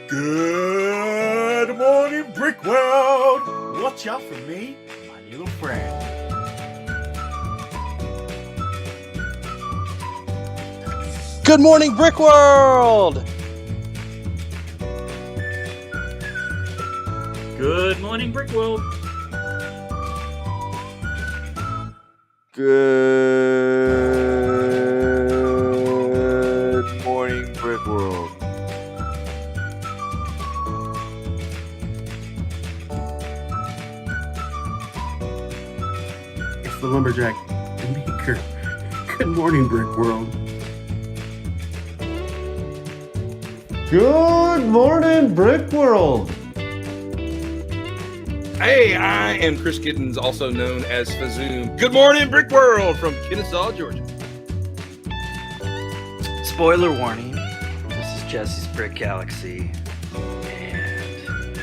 Good morning, brickworld. Watch out for me, my little friend. Good morning, brickworld. Good morning, brickworld. Good morning, brickworld. It's the lumberjack and maker. Good morning, brickworld. Good morning, Brickworld. Hey, I am Chris Giddens, also known as Fazoom. Good morning, Brickworld from Kennesaw, Georgia. Spoiler warning, this is Jesse's Brick Galaxy, and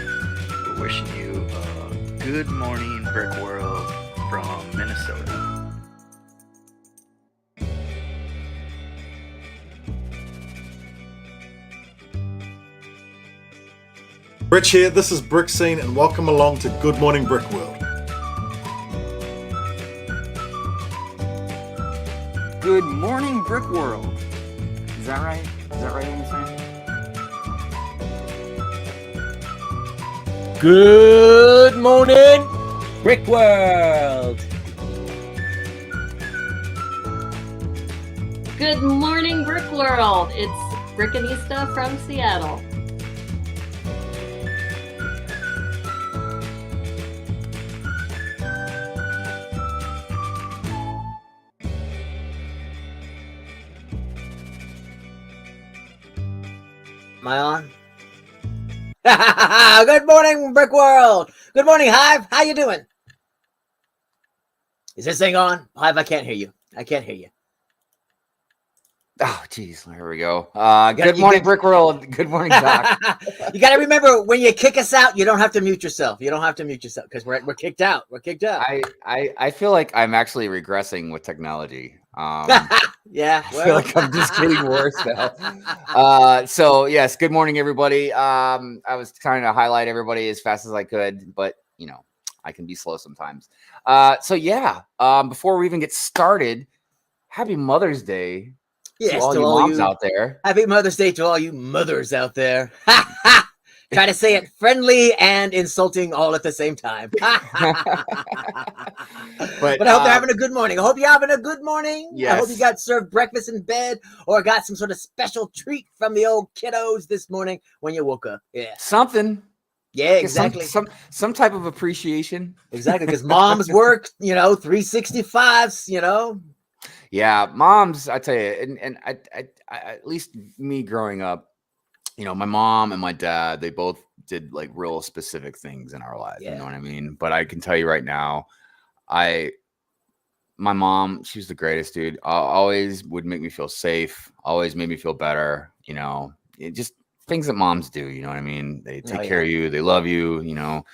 we're wishing you a good morning, Brickworld from Minnesota. Rich here, this is Brick Scene, and welcome along to Good Morning Brickworld. Good morning, Brickworld. Is that right? Is that right, Amy? Good morning, brickworld. Good morning, Brickworld. It's Brickanista from Seattle. Am I on? Good morning, Brickworld. Good morning, Hive. How you doing? Is this thing on? Hive, I can't hear you. I can't hear you. Oh, geez, here we go. Good morning, brickworld. Good morning, Doc. You got to remember, when you kick us out, you don't have to mute yourself. You don't have to mute yourself because we're kicked out. We're kicked out. I feel like I'm actually regressing with technology. Yeah, I feel like I'm just getting worse now. So yes, good morning, everybody. I was trying to highlight everybody as fast as I could, but you know, I can be slow sometimes. So yeah, before we even get started, happy Mother's Day. Yes, to all you moms out there. Happy Mother's Day to all you mothers out there. Try to say it friendly and insulting all at the same time. But I hope they're having a good morning. I hope you're having a good morning. Yes. I hope you got served breakfast in bed or got some sort of special treat from the old kiddos this morning when you woke up. Yeah. Something. Yeah, exactly. Some type of appreciation. Exactly, because moms work, 365s, Yeah, moms, I tell you, and I at least me growing up, my mom and my dad, they both did like real specific things in our life. Yeah. You know what I mean? But I can tell you right now, my mom, she was the greatest, dude. Always would make me feel safe. Always made me feel better. Just things that moms do. You know what I mean? They take care of you. They love you. Oh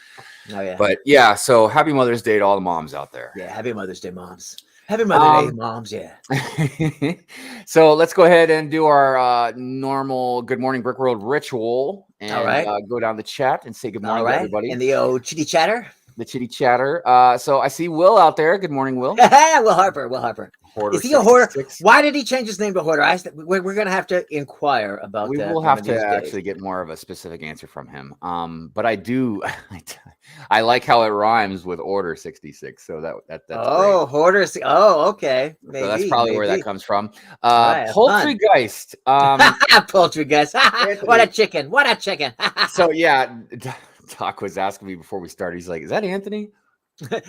yeah. But yeah, so happy Mother's Day to all the moms out there. Yeah, happy Mother's Day, moms. Happy Mother's Day, moms, yeah. So let's go ahead and do our normal Good Morning Brickworld ritual and all right. Go down the chat and say good morning to everybody. And the old chitty chatter. The chitty chatter. So I see Will out there. Good morning, Will. Will Harper. Hoarder Is he a hoarder? Why did he change his name to Hoarder? We're going to have to inquire about that. We will have to actually get more of a specific answer from him. But I do. I like how it rhymes with Order 66. So that's great. Hoarder. Oh, okay. Maybe, so that's probably where that comes from. Right, Poultrygeist. Poultrygeist. What a chicken. What a chicken. So yeah, Doc was asking me before we started. He's like, "Is that Anthony?"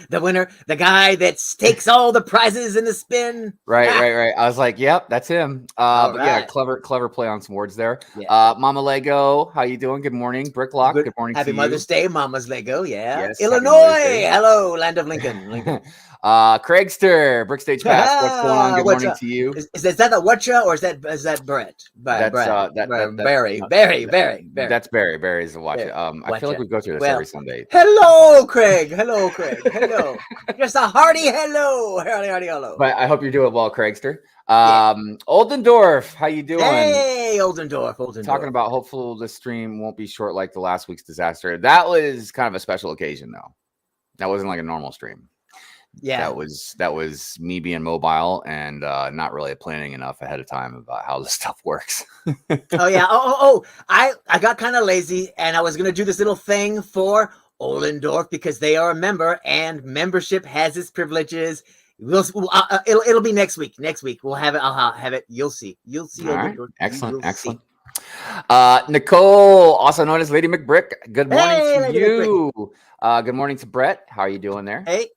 The winner, the guy that takes all the prizes in the spin. Right. I was like, yep, that's him. But right. Yeah, clever play on some words there. Yeah. Mama Lego, how you doing? Good morning. Bricklock, good morning. Happy to Mother's you. Day, Mama's Lego. Yeah. Yes, Illinois. Hello, land of Lincoln. Craigster, Brickstage Pass. What's going on? Good morning to you. Is that the Whatcha or is that Brett? That's Barry. That's Barry. Barry's the Watcha. I feel like we go through this every Sunday. Hello, Craig. Hello. Just a hearty hello. But I hope you're doing well, Craigster. Oldendorf, how you doing? Hey, Oldendorf. Talking about hopefully the stream won't be short like the last week's disaster. That was kind of a special occasion, though. That wasn't like a normal stream. Yeah, that was me being mobile and not really planning enough ahead of time about how this stuff works. Oh yeah. I got kind of lazy, and I was gonna do this little thing for Oldendorf because they are a member, and membership has its privileges. It'll be next week. Next week we'll have it. I'll have it. You'll see. You'll see. All right. Oldendorf. Excellent. See. Nicole, also known as Lady McBrick. Good morning Hey, to Lady you. Good morning to Brett. How are you doing there? Hey.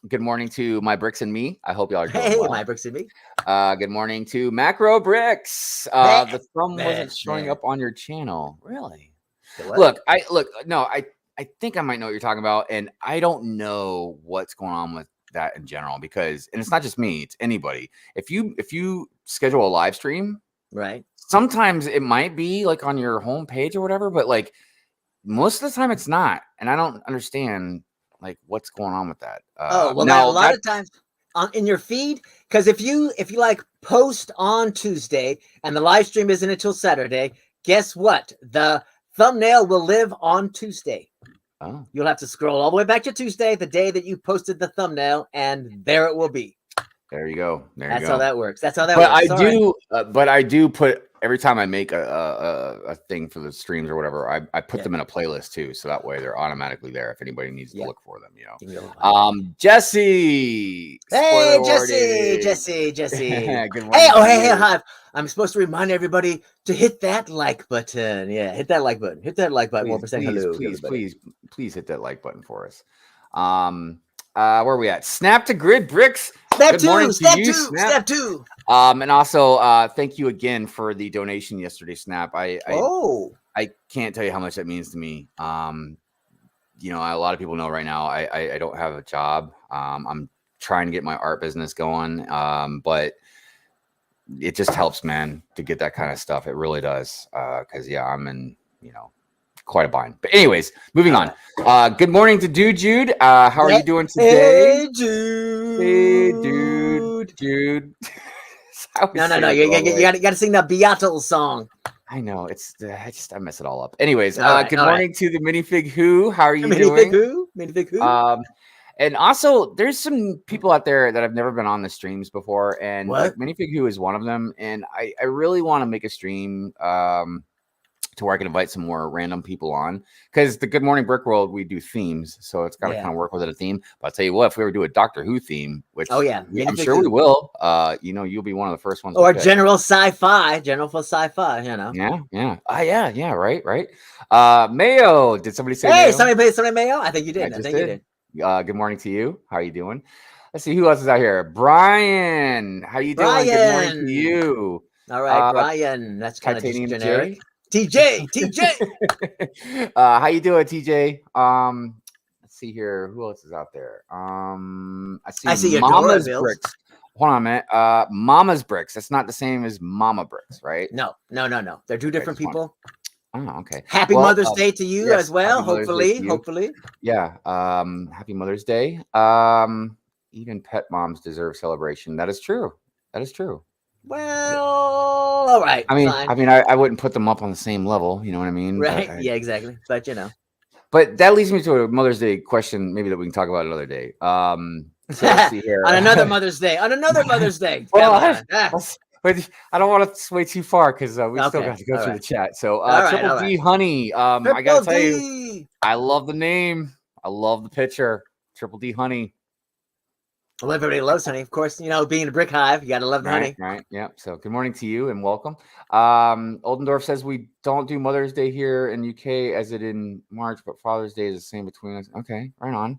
Good morning to my bricks and me. I hope y'all are doing Hey, well. my bricks and me. Good morning to Macro Bricks. The thumb wasn't showing up on your channel. Really? Look. No, I think I might know what you're talking about, and I don't know what's going on with that in general because, and it's not just me, it's anybody. If you schedule a live stream, right? Sometimes it might be like on your home page or whatever, but like most of the time it's not, and I don't understand like what's going on with that. A lot of times in your feed, because if you like post on Tuesday and the live stream isn't until Saturday, guess what? The thumbnail will live on Tuesday. Oh. You'll have to scroll all the way back to Tuesday, the day that you posted the thumbnail, and there it will be. There you go. That's how that works. That's how that but works. But I do put every time I make a thing for the streams or whatever, I put them in a playlist too, so that way they're automatically there if anybody needs to look for them. Jesse. Hey, Jesse. Good morning. Hey, hi. I'm supposed to remind everybody to hit that like button. Yeah, hit that like button. Hit that like button. Please hit that like button for us. Where are we at? Snap to Grid Bricks. Step two. And also thank you again for the donation yesterday, Snap. I can't tell you how much that means to me. A lot of people know right now I don't have a job. I'm trying to get my art business going. But it just helps, man, to get that kind of stuff. It really does. Because I'm in, quite a bind. But anyways, moving on. Good morning to Jude. How are you doing today? Hey, Jude. Hey, Jude. No. You got to sing that Beatle song. I know. I mess it all up. Anyways, good morning to the Minifig Who. How are you doing? Minifig Who. And also, there's some people out there that have never been on the streams before, and like, Minifig Who is one of them. And I really want to make a stream to where I can invite some more random people on, because the Good Morning Brick World, we do themes, so it's got to kind of work within a theme. But I'll tell you what, if we ever do a Doctor Who theme, which I'm sure we will, you'll be one of the first ones. Or general sci-fi, Yeah. Right. Mayo, did somebody say? Hey, somebody say Mayo? I think you did. Good morning to you. How are you doing? Let's see who else is out here. Brian, how you doing? Good morning to you. All right, Brian. That's kind of generic. TJ. How you doing, TJ? Let's see here. Who else is out there? I see Mama's Bricks. Hold on a minute. Mama's Bricks. That's not the same as Mama Bricks, right? No. They're two different people. Oh, okay. Happy Mother's Day to you as well. Hopefully. Yeah. Happy Mother's Day. Even pet moms deserve celebration. That is true. Well, all right. I wouldn't put them up on the same level. You know what I mean? Right. Yeah, exactly. But But that leads me to a Mother's Day question, maybe that we can talk about another day. So let's see here. On another Mother's Day. Well, I don't want to sway too far because we still got to go through the chat. So Triple D Honey. I gotta tell you, I love the name. I love the picture. Triple D Honey. Well, everybody loves honey, of course. Being a brick hive, you gotta love the honey. Right. Yeah. So good morning to you and welcome. Oldendorf says we don't do Mother's Day here in UK as it in March, but Father's Day is the same between us. Okay, right on.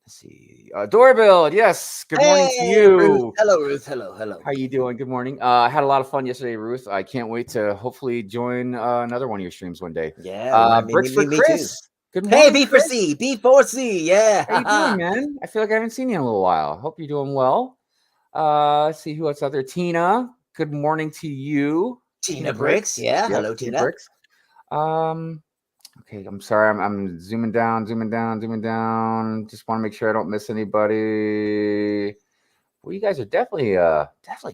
Let's see. Adorabuild, yes. Good morning to you. Ruth. Hello, Ruth. Hello. How you doing? Good morning. I had a lot of fun yesterday, Ruth. I can't wait to hopefully join another one of your streams one day. Yeah. Bricks for Chris. Too. Good morning, hey, B4C. Yeah. How you doing, man? I feel like I haven't seen you in a little while. Hope you're doing well. Let's see who else out there. Tina. Good morning to you. Tina Bricks. Yeah. Yep. Hello, Tina Bricks. Okay, I'm sorry. I'm zooming down. Just want to make sure I don't miss anybody. Well, you guys are definitely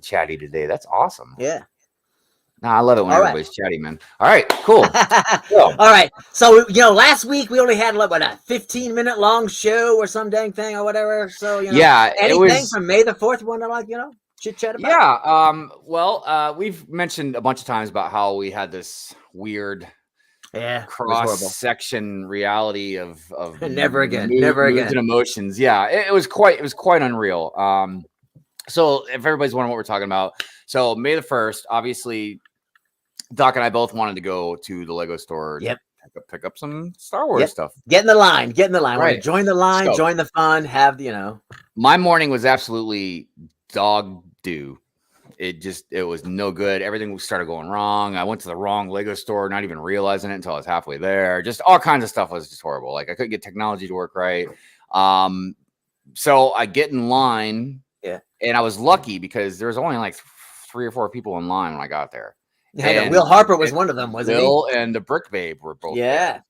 chatty today. That's awesome. Yeah. No, I love it when All right. everybody's chatty, man. All right, cool. All right. So, last week we only had, a 15-minute long show or some dang thing or whatever. So, Yeah, anything from May the 4th you want to, chit chat about? Yeah. Well, we've mentioned a bunch of times about how we had this weird cross section reality of never again moods and emotions. Yeah, it was quite unreal. So if everybody's wondering what we're talking about, so May the 1st, obviously Doc and I both wanted to go to the Lego store. Yep. Pick up some Star Wars stuff. Get in the line. Right. Join the line, So, join the fun, have my morning was absolutely dog do. It was no good. Everything started going wrong. I went to the wrong Lego store, not even realizing it until I was halfway there. Just all kinds of stuff was just horrible. Like I couldn't get technology to work right. So I get in line. Yeah. And I was lucky because there was only like 3 or 4 people in line when I got there. Yeah, Will Harper was one of them, wasn't he? Will and the Brick Babe were both there.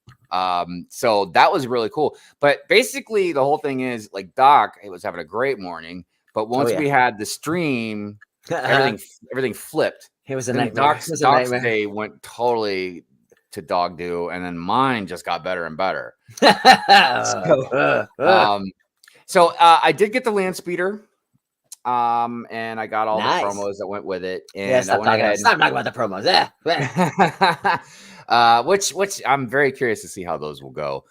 So that was really cool. But basically the whole thing is like Doc, it was having a great morning. But once we had the stream, everything flipped. It was a nightmare. Doc's day went totally to dog do, and then mine just got better and better. So I did get the land speeder. And I got all the promos that went with it. And stop talking about the promos. Which I'm very curious to see how those will go.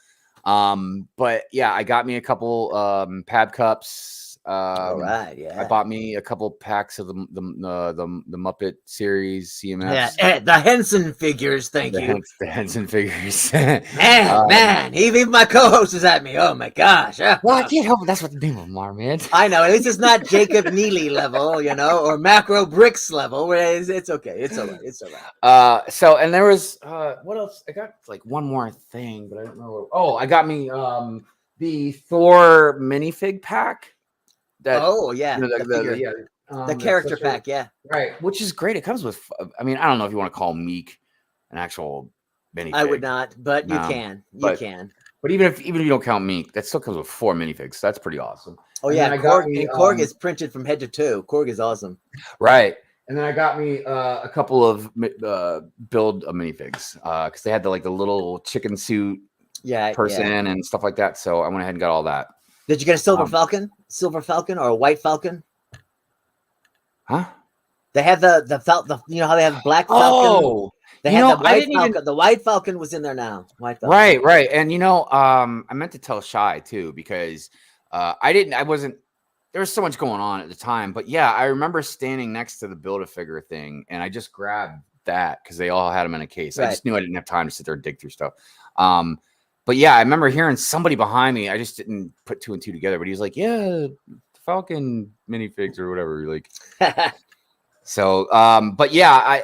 But yeah, I got me a couple pad cups. All right, I bought me a couple packs of the Muppet series CMS. Yeah, the Henson figures. Thank you. The Henson figures. man, even my co-host is at me. Oh my gosh. Well, I can't help it. That's what the name of them are, man. I know. At least it's not Jacob Neely level, or Macro Bricks level. Whereas it's okay. It's all right. It's all right. So, and there was what else? I got like one more thing, but I don't know. Oh, I got me the Thor minifig pack. The character pack, right, which is great. It comes with, I mean, I don't know if you want to call Meek an actual minifig. I would not, but you can. You can. But even if you don't count Meek, that still comes with 4 minifigs. So that's pretty awesome. Oh yeah, Korg is printed from head to toe. Korg is awesome. Right, and then I got me a couple of build minifigs because they had the little chicken suit person and stuff like that. So I went ahead and got all that. Did you get a silver falcon or a white falcon? Huh? They have the you know how they have black falcon. Oh, they have the white falcon. The white falcon was in there now. White falcon. Right. And I meant to tell Shy too because I wasn't. There was so much going on at the time, but yeah, I remember standing next to the Build-A-Figure thing, and I just grabbed that because they all had them in a case. Right. I just knew I didn't have time to sit there and dig through stuff. But yeah, I remember hearing somebody behind me. I just didn't put 2 and 2 together. But he was like, "Yeah, Falcon minifigs or whatever." Like, so. But yeah,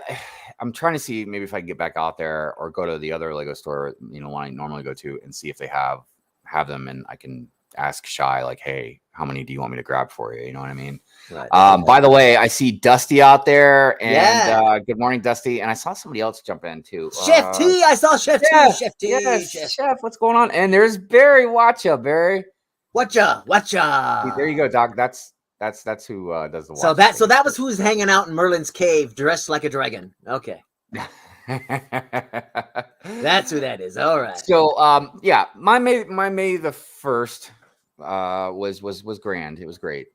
I'm trying to see maybe if I can get back out there or go to the other Lego store, one I normally go to, and see if they have them, and I can ask Shy like, "Hey, how many do you want me to grab for you?" You know what I mean? Right. By the way, I see Dusty out there, and good morning, Dusty. And I saw somebody else jump in too. Chef T, I saw Chef T. Chef T. Yes, Chef, what's going on? And there's Barry. Watcha, Barry. Watcha. There you go, Doc. That's who does the watch. So that was who's hanging out in Merlin's cave, dressed like a dragon. Okay. That's who that is. All right. So yeah, my May the 1st was grand. It was great.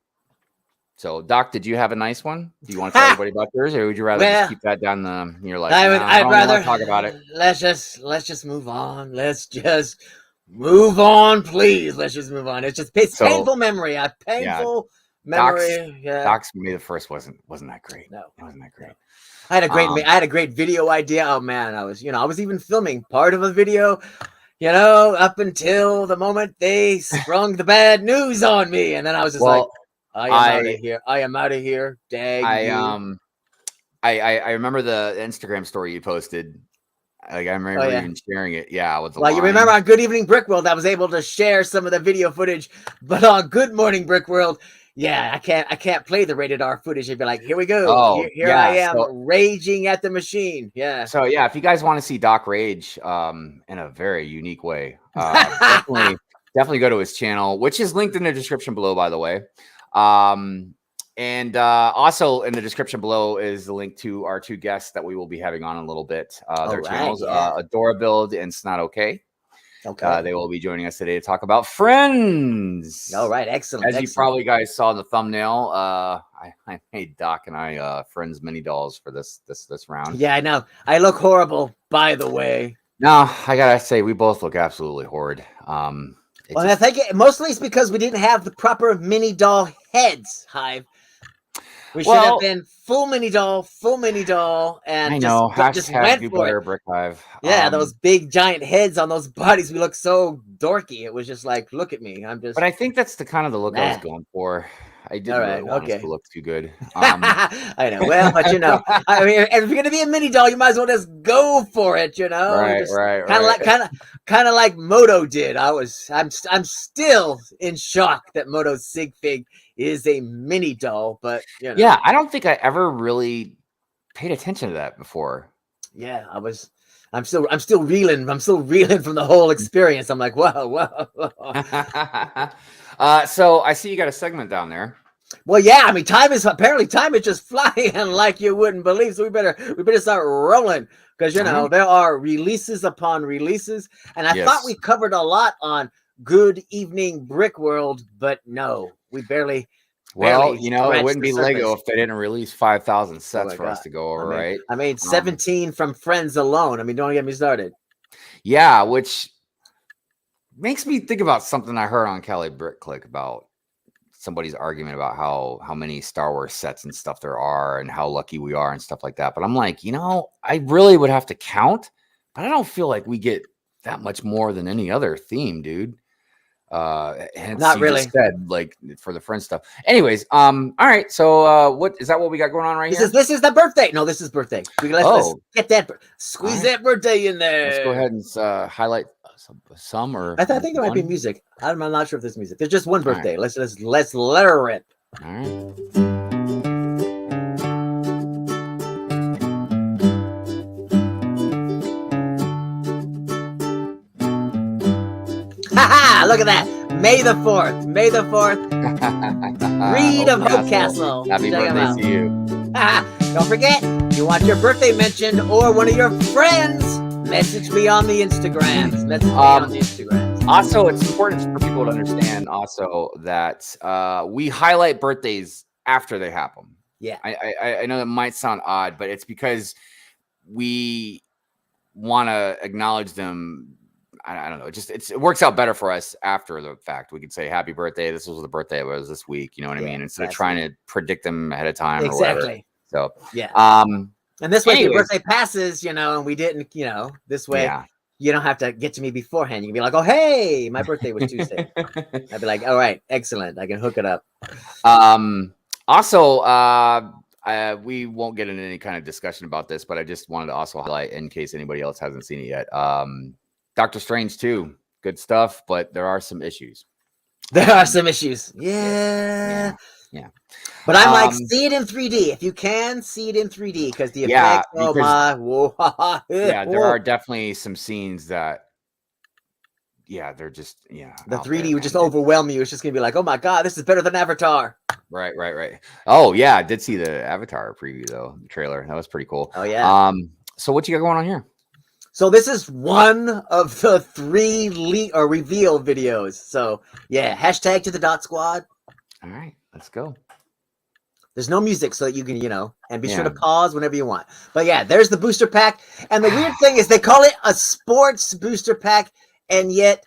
So, Doc, did you have a nice one? Do you want to tell everybody about yours, or would you rather just keep that down your life? I'd rather talk about it. Let's just move on. Let's just move on, please. Let's just move on. It's painful memory. Memory. Doc's May the 1st wasn't that great. No, it wasn't that great. I had a great video idea. Oh man, I was even filming part of a video. Up until the moment they sprung the bad news on me, and then I was just like, I am out of here. Dang. I remember the Instagram story you posted. Like I remember even sharing it. Yeah, with the you remember on Good Evening Brickworld, I was able to share some of the video footage, but on Good Morning Brickworld, I can't play the rated R footage. I'd be like, here we go. Oh, here I am raging at the machine. Yeah. So yeah, if you guys want to see Doc rage in a very unique way, definitely go to his channel, which is linked in the description below, by the way. And also in the description below is the link to our 2 guests that we will be having on in a little bit. Their channels, Adorabuild and SNOTokay. Okay. They will be joining us today to talk about Friends. All right, excellent. As you probably guys saw in the thumbnail, I made Doc and I Friends mini dolls for this round. Yeah, I know. I look horrible, by the way. No, I gotta say we both look absolutely horrid. Well, I think mostly it's because we didn't have the proper mini doll heads, Hive. We should have been full mini doll, and I know. just Hashtag went do for better, it. Brick Hive. Yeah, those big giant heads on those bodies. We look so dorky. It was just like, look at me. I'm just. But I think that's the kind of the look I was going for. I didn't really want us to look too good. I know. Well, but I mean, if you're gonna be a mini doll, you might as well just go for it. Right. Kind of like Moto did. I'm still in shock that Moto Sig Fig is a mini doll, but yeah, I don't think I ever really paid attention to that before. Yeah, I'm still reeling. I'm still reeling from the whole experience. I'm like, whoa. So I see you got a segment down there. Well, yeah. I mean, time is just flying like you wouldn't believe. So we better start rolling because there are releases upon releases, and I thought we covered a lot on Good Evening Brickworld, but no, we barely. Well, it wouldn't be Lego if they didn't release 5,000 sets for us to go over, right? I mean, 17 from Friends alone. I mean, don't get me started. Yeah, which makes me think about something I heard on Kelly Brick Click about somebody's argument about how many Star Wars sets and stuff there are and how lucky we are and stuff like that. But I'm like, I really would have to count, but I don't feel like we get that much more than any other theme, dude. Not really. Said, like for the Friends stuff. Anyways, all right. So, what is that? What we got going on right here? This is the birthday. No, this is birthday. Let's get that. Squeeze that birthday in there. Let's go ahead and highlight some. Or I think there might be music. I'm not sure if there's music. There's just one birthday. Right. Let's let her rip. All right. Look at that. May the 4th. Reed of Hope Castle. Happy birthday to you. Don't forget, if you want your birthday mentioned or one of your friends, message me on the Instagrams. Also, it's important for people to understand also that we highlight birthdays after they happen. Yeah. I know that might sound odd, but it's because we want to acknowledge them. I don't know. It works out better for us after the fact. We could say happy birthday. This was the birthday it was this week. You know what I mean? Instead of trying to predict them ahead of time. Exactly. Or whatever. So yeah. And this way, if your birthday passes, and we didn't, this way you don't have to get to me beforehand. You can be like, oh, hey, my birthday was Tuesday. I'd be like, all right, excellent. I can hook it up. Also, we won't get into any kind of discussion about this, but I just wanted to also highlight in case anybody else hasn't seen it yet. Doctor Strange 2, good stuff, but there are some issues. Yeah. But I'm like, see it in 3D. If you can, see it in 3D because the effects, there are definitely some scenes that, they're just, The 3D would just overwhelm you. It's just going to be like, oh my God, this is better than Avatar. Right. Oh, yeah, I did see the Avatar preview, though, the trailer. That was pretty cool. Oh, yeah. So what you got going on here? So this is one of the 3 reveal videos. So yeah, hashtag to the dot squad. All right, let's go. There's no music so that you can, and be sure to pause whenever you want. But yeah, there's the booster pack. And the weird thing is they call it a sports booster pack. And yet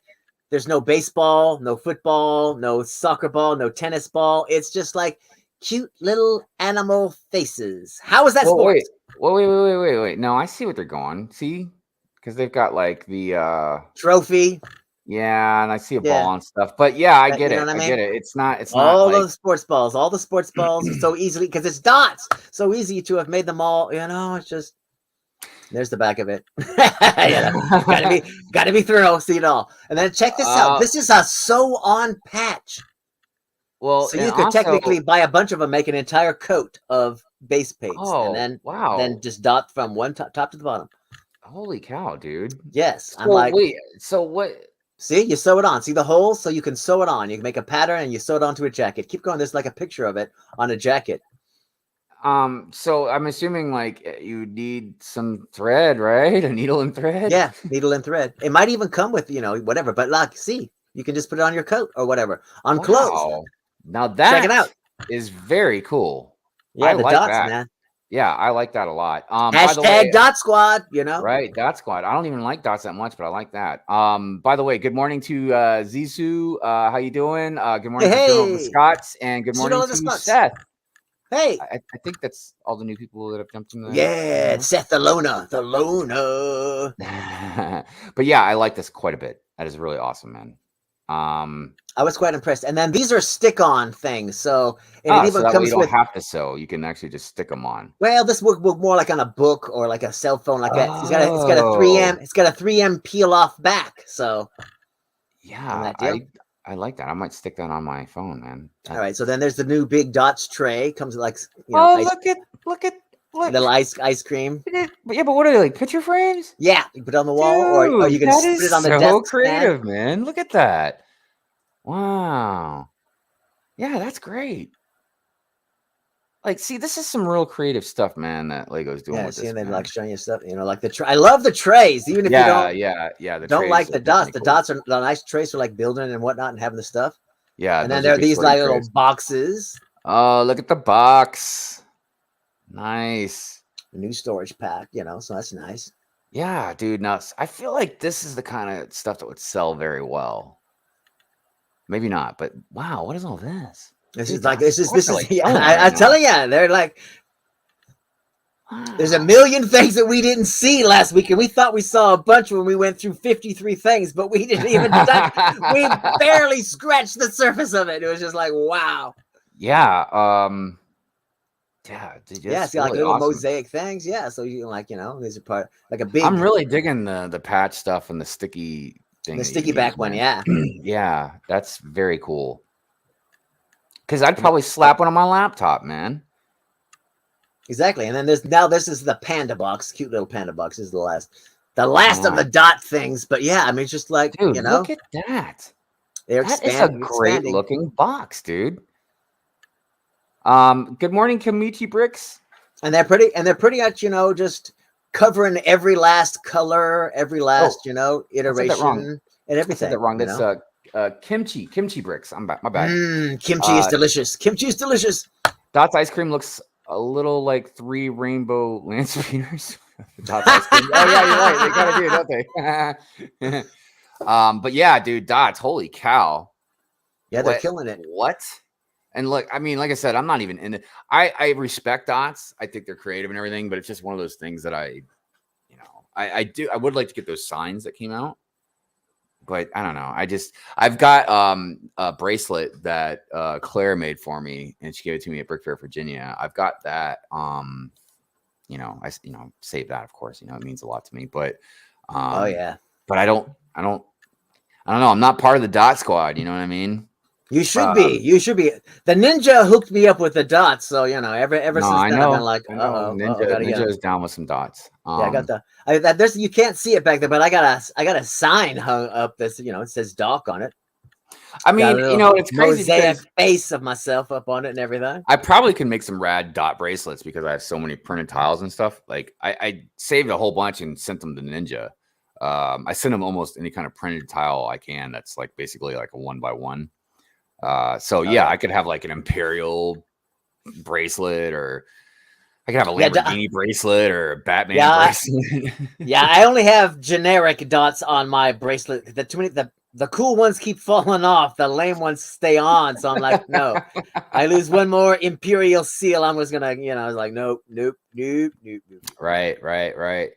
there's no baseball, no football, no soccer ball, no tennis ball. It's just like cute little animal faces. How is that sports? Wait. No, I see what they're going. See? Because they've got like the trophy. Yeah, and I see a ball and stuff. But yeah, I get it. I get it. It's not all those sports balls, so easily because it's dots. So easy to have made them all, it's just there's the back of it. Gotta be thorough, see it all. And then check this out. This is a sew on patch. Well, so you could technically buy a bunch of them, make an entire coat of base paints, and then then just dot from one top to the bottom. Holy cow, dude! Yes, I'm like, wait. So what? See, you sew it on. See the hole? So you can sew it on. You can make a pattern and you sew it onto a jacket. Keep going. There's like a picture of it on a jacket. So I'm assuming like you need some thread, right? A needle and thread. Yeah, needle and thread. It might even come with, whatever. But like, see, you can just put it on your coat or whatever. On clothes. Now that check it out. Is very cool. Yeah, I the like dots, that. man. Yeah, I like that a lot. Hashtag by the way, Dot Squad, Right, Dot Squad. I don't even like dots that much, but I like that. By the way, good morning to Zizou. How you doing? Good morning to Joe the Scots, and good morning to Seth. Hey, I think that's all the new people that have jumped in there. Yeah, it's Seth the loner. But yeah, I like this quite a bit. That is really awesome, man. I was quite impressed. And then these are stick-on things, so it even so that comes way you don't with. have to sew. You can actually just stick them on. Well, this would work more like on a book or like a cell phone, like that. It's got a 3M. It's got a 3M peel-off back. So yeah, I like that. I might stick that on my phone, man. All right. So then there's the new big dots tray. Comes with like look at little ice cream. Yeah, but what are they, like, picture frames? Yeah, you put it on the wall, or you can put it on the desk. So creative, man. Look at that. Wow. Yeah, that's great. Like, see, this is some real creative stuff, man, that Lego's doing with this. Yeah, they like showing you stuff, like the tray. I love the trays, even if you don't. Yeah. Don't like the dots. The dots are the nice trays for like building and whatnot and having the stuff. Yeah, and then there are these like little boxes. Oh, look at the box. Nice. A new storage pack, so that's nice. Yeah, dude. Now I feel like this is the kind of stuff that would sell very well. Maybe not, but wow, what is all this? This is. I'm telling you, they're like. There's a million things that we didn't see last week, and we thought we saw a bunch when we went through 53 things, but we didn't even. We barely scratched the surface of it. It was just like, wow. Yeah. It's got like little mosaic things. Yeah, so you there's a part like a big. I'm really digging the patch stuff and the sticky thing. The sticky back one, yeah. Yeah, that's very cool. Because I'd probably slap one on my laptop, man. Exactly, and then this is the panda box, cute little panda box. This is the last of the dot things. But yeah, I mean, it's just like dude, look at that. That is a great looking box, dude. Good morning, Kamichi Bricks. And they're pretty much, just covering every last color, every last, iteration and everything. I said that wrong. That's kimchi bricks. My bad. Kimchi is delicious. Kimchi is delicious. Dots ice cream looks a little like 3 rainbow land speeders. Dots ice cream. Oh yeah, you're right. They gotta do it, don't they? But yeah, dude, Dots, holy cow. Yeah, they're killing it. What? And look, I mean, like I said, I'm not even in it. I respect Dots. I think they're creative and everything, but it's just one of those things that I would like to get those signs that came out. But I don't know. I've got a bracelet that Claire made for me, and she gave it to me at Brick Fair, Virginia. I've got that. I save that, of course. It means a lot to me. But oh yeah. But I don't know. I'm not part of the Dot Squad. You know what I mean? You should be. You should be. The ninja hooked me up with the dots, so ever since then I've been like, Ninja is down with some dots. I got there's you can't see it back there, but I got a sign hung up that's it says Doc on it. I mean, it's crazy mosaic face of myself up on it and everything. I probably could make some rad dot bracelets because I have so many printed tiles and stuff. Like I saved a whole bunch and sent them to Ninja. I send them almost any kind of printed tile I can. That's like basically like a 1x1. I could have like an Imperial bracelet, or I could have a Lamborghini bracelet or a Batman bracelet. I only have generic dots on my bracelet. The cool ones keep falling off. The lame ones stay on. So I'm like, no. I lose one more Imperial seal. I'm just gonna, I was like, nope. Right. Hey,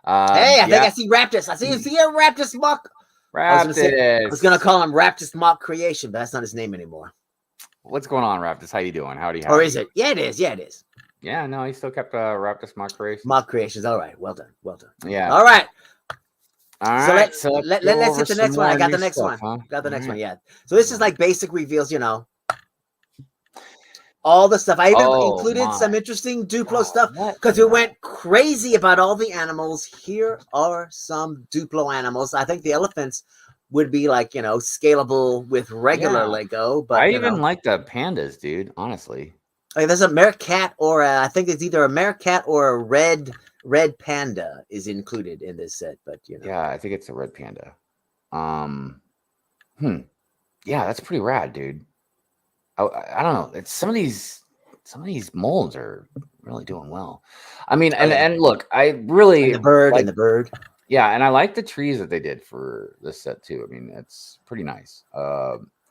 I think I see Raptus. I see a Raptus Muck. I was gonna call him Raptus Mock Creation, but that's not his name anymore. What's going on, Raptus? How you doing? How do you? Or is it? Yeah, it is. Yeah, no, he still kept Raptus Mock Creation. Mock Creations. All right, well done. Yeah. All right. Let's hit the next one. I got the next one. Huh? Got the next one. Yeah. So this is like basic reveals. All the stuff. I even included some interesting Duplo stuff because we went crazy about all the animals. Here are some Duplo animals. I think the elephants would be like, scalable with regular Yeah. Lego. But I even like the pandas, dude. Honestly. like, there's a Meerkat or I think it's either a Meerkat or a red panda is included in this set. But Yeah, I think it's a red panda. Yeah, that's pretty rad, dude. I don't know. It's some of these molds are really doing well. I mean, and look, I really and the bird like, and the bird. Yeah, and I like the trees that they did for this set too. I mean, it's pretty nice.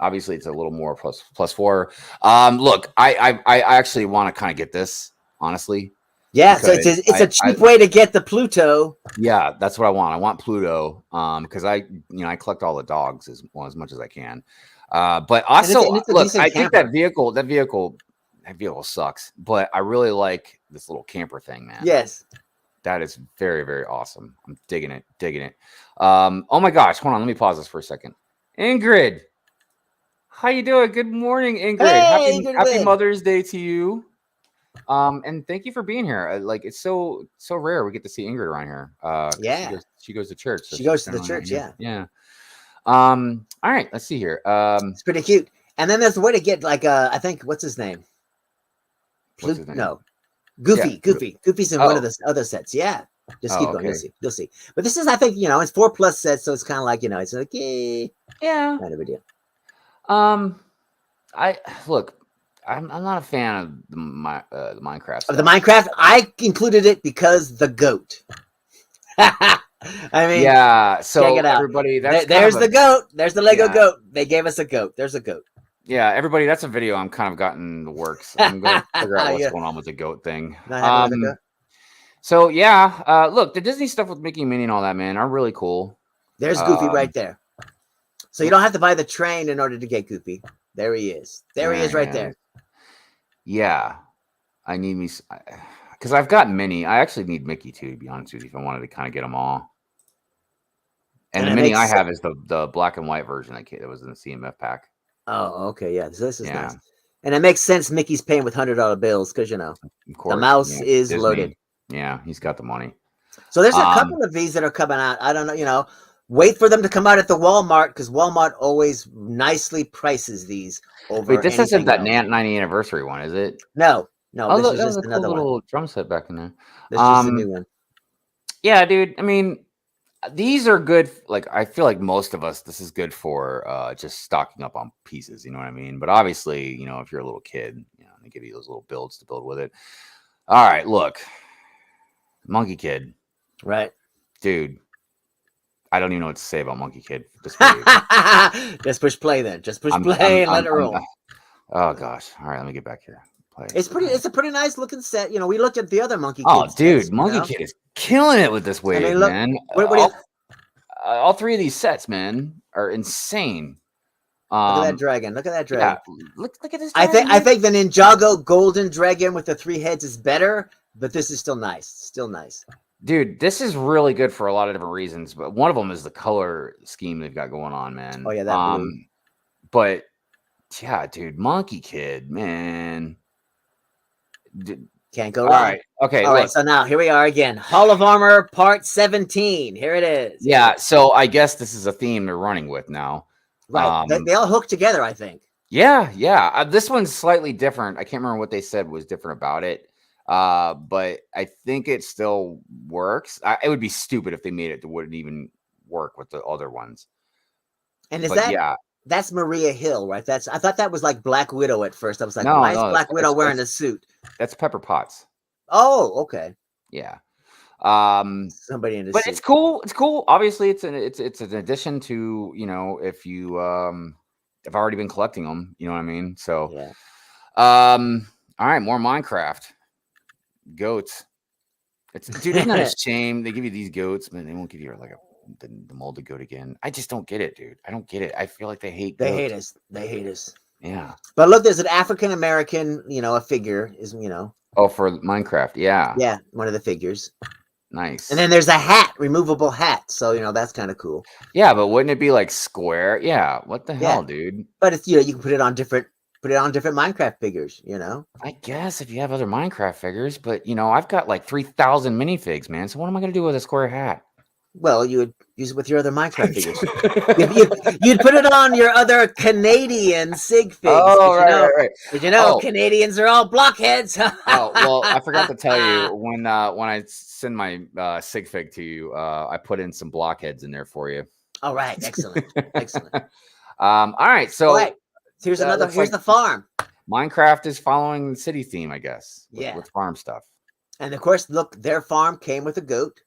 Obviously, it's a little more +4. Look, I actually want to kind of get this, honestly. Yeah, so it's a cheap way to get the Pluto. Yeah, that's what I want. I want Pluto, because I collect all the dogs as much as I can. But also, look, I think that vehicle sucks, but I really like this little camper thing, man. Yes. That is very, very awesome. I'm digging it. Oh my gosh, hold on. Let me pause this for a second. Ingrid, how you doing? Good morning, Ingrid. Hey, happy Mother's Day to you. And thank you for being here. Like, it's so rare we get to see Ingrid around here. Yeah, she goes to church. So she goes to the church. Yeah. All right. Let's see here. It's pretty cute. And then there's a way to get like I think what's his name? No. Goofy. Yeah. Goofy's in one of the other sets. Yeah. Just keep going. Okay. You'll see. But this is, I think, it's 4+ sets, so it's kind of like, it's like, yeah, kind of a deal. I'm not a fan of the Minecraft. Of the Minecraft, I included it because the goat. I mean, yeah. So check it out. Everybody, there's the goat. There's the Lego goat. They gave us a goat. There's a goat. Yeah, everybody, that's a video I'm kind of got in the works. I'm going to figure out what's going on with the goat thing. So yeah, look, the Disney stuff with Mickey and Minnie and all that, man, are really cool. There's Goofy right there. So you don't have to buy the train in order to get Goofy. There he is. He is right there. Yeah, I need me because I've got Minnie. I actually need Mickey too, to be honest with you, if I wanted to kind of get them all. And the Minnie I have is the black and white version that was in the CMF pack. Oh, okay, yeah. So this is nice, and it makes sense. Mickey's paying with $100 bills because of course, the mouse is Disney. Loaded. Yeah, he's got the money. So there's a couple of these that are coming out. I don't know. Wait for them to come out at the Walmart because Walmart always nicely prices these over. Wait, this isn't that 90th anniversary one, is it? No. This is just just another little one. Drum set back in there. This is a new one. Yeah, dude. I mean, these are good. Like, I feel like most of us, this is good for just stocking up on pieces. You know what I mean? But obviously, if you're a little kid, they give you those little builds to build with it. All right, look, Monkey Kid, right, dude. I don't even know what to say about Monkey Kid. Just push play then. Just push play and let it roll. Oh gosh! All right, let me get back here. Play. It's a pretty nice looking set. We looked at the other Monkey Kid. Oh, dude, Monkey Kid is killing it with this wave, man. All three of these sets, man, are insane. Look at that dragon. Look at that dragon. Yeah, look at this dragon. I think the Ninjago Golden Dragon with the 3 heads is better, but this is still nice. Still nice. Dude, this is really good for a lot of different reasons, but one of them is the color scheme they've got going on, man. Oh yeah, that blue. But yeah, dude, Monkey Kid, man. Can't go wrong. All right. Okay. All right. So now here we are again. Hall of Armor Part 17. Here it is. Yeah. So I guess this is a theme they're running with now. Right. They all hook together, I think. Yeah. Yeah. This one's slightly different. I can't remember what they said was different about it. But I think it still works. It would be stupid if they made it that wouldn't even work with the other ones. And that's Maria Hill, right? I thought that was like Black Widow at first. I was like, why is Black Widow wearing a suit? That's Pepper Potts. Oh, okay. Yeah. Somebody in the but suit. it's cool. It's cool. Obviously, it's an addition to, if you have already been collecting them, you know what I mean? So yeah. All right, more Minecraft. Goats. Dude, isn't that a shame? They give you these goats, but they won't give you like the molded goat again. I just don't get it, dude. I don't get it. I feel like they hate goats. They hate us. Yeah. But look, there's an African American, a figure is, Oh, for Minecraft. Yeah. Yeah, one of the figures. Nice. And then there's a hat, removable hat. So, that's kind of cool. Yeah, but wouldn't it be like square? Yeah. What the hell, dude? But it's, you can put it on different Minecraft figures, I guess if you have other Minecraft figures, but I've got like 3,000 minifigs, man. So what am I going to do with a square hat? Well, you would use it with your other Minecraft figures. You'd put it on your other Canadian sig figs. Oh, right. Did you know Canadians are all blockheads? Oh, well, I forgot to tell you when I send my sig fig to you, I put in some blockheads in there for you. All right, excellent. All right, so here's the farm. Minecraft is following the city theme, I guess. With farm stuff. And of course, look, their farm came with a goat.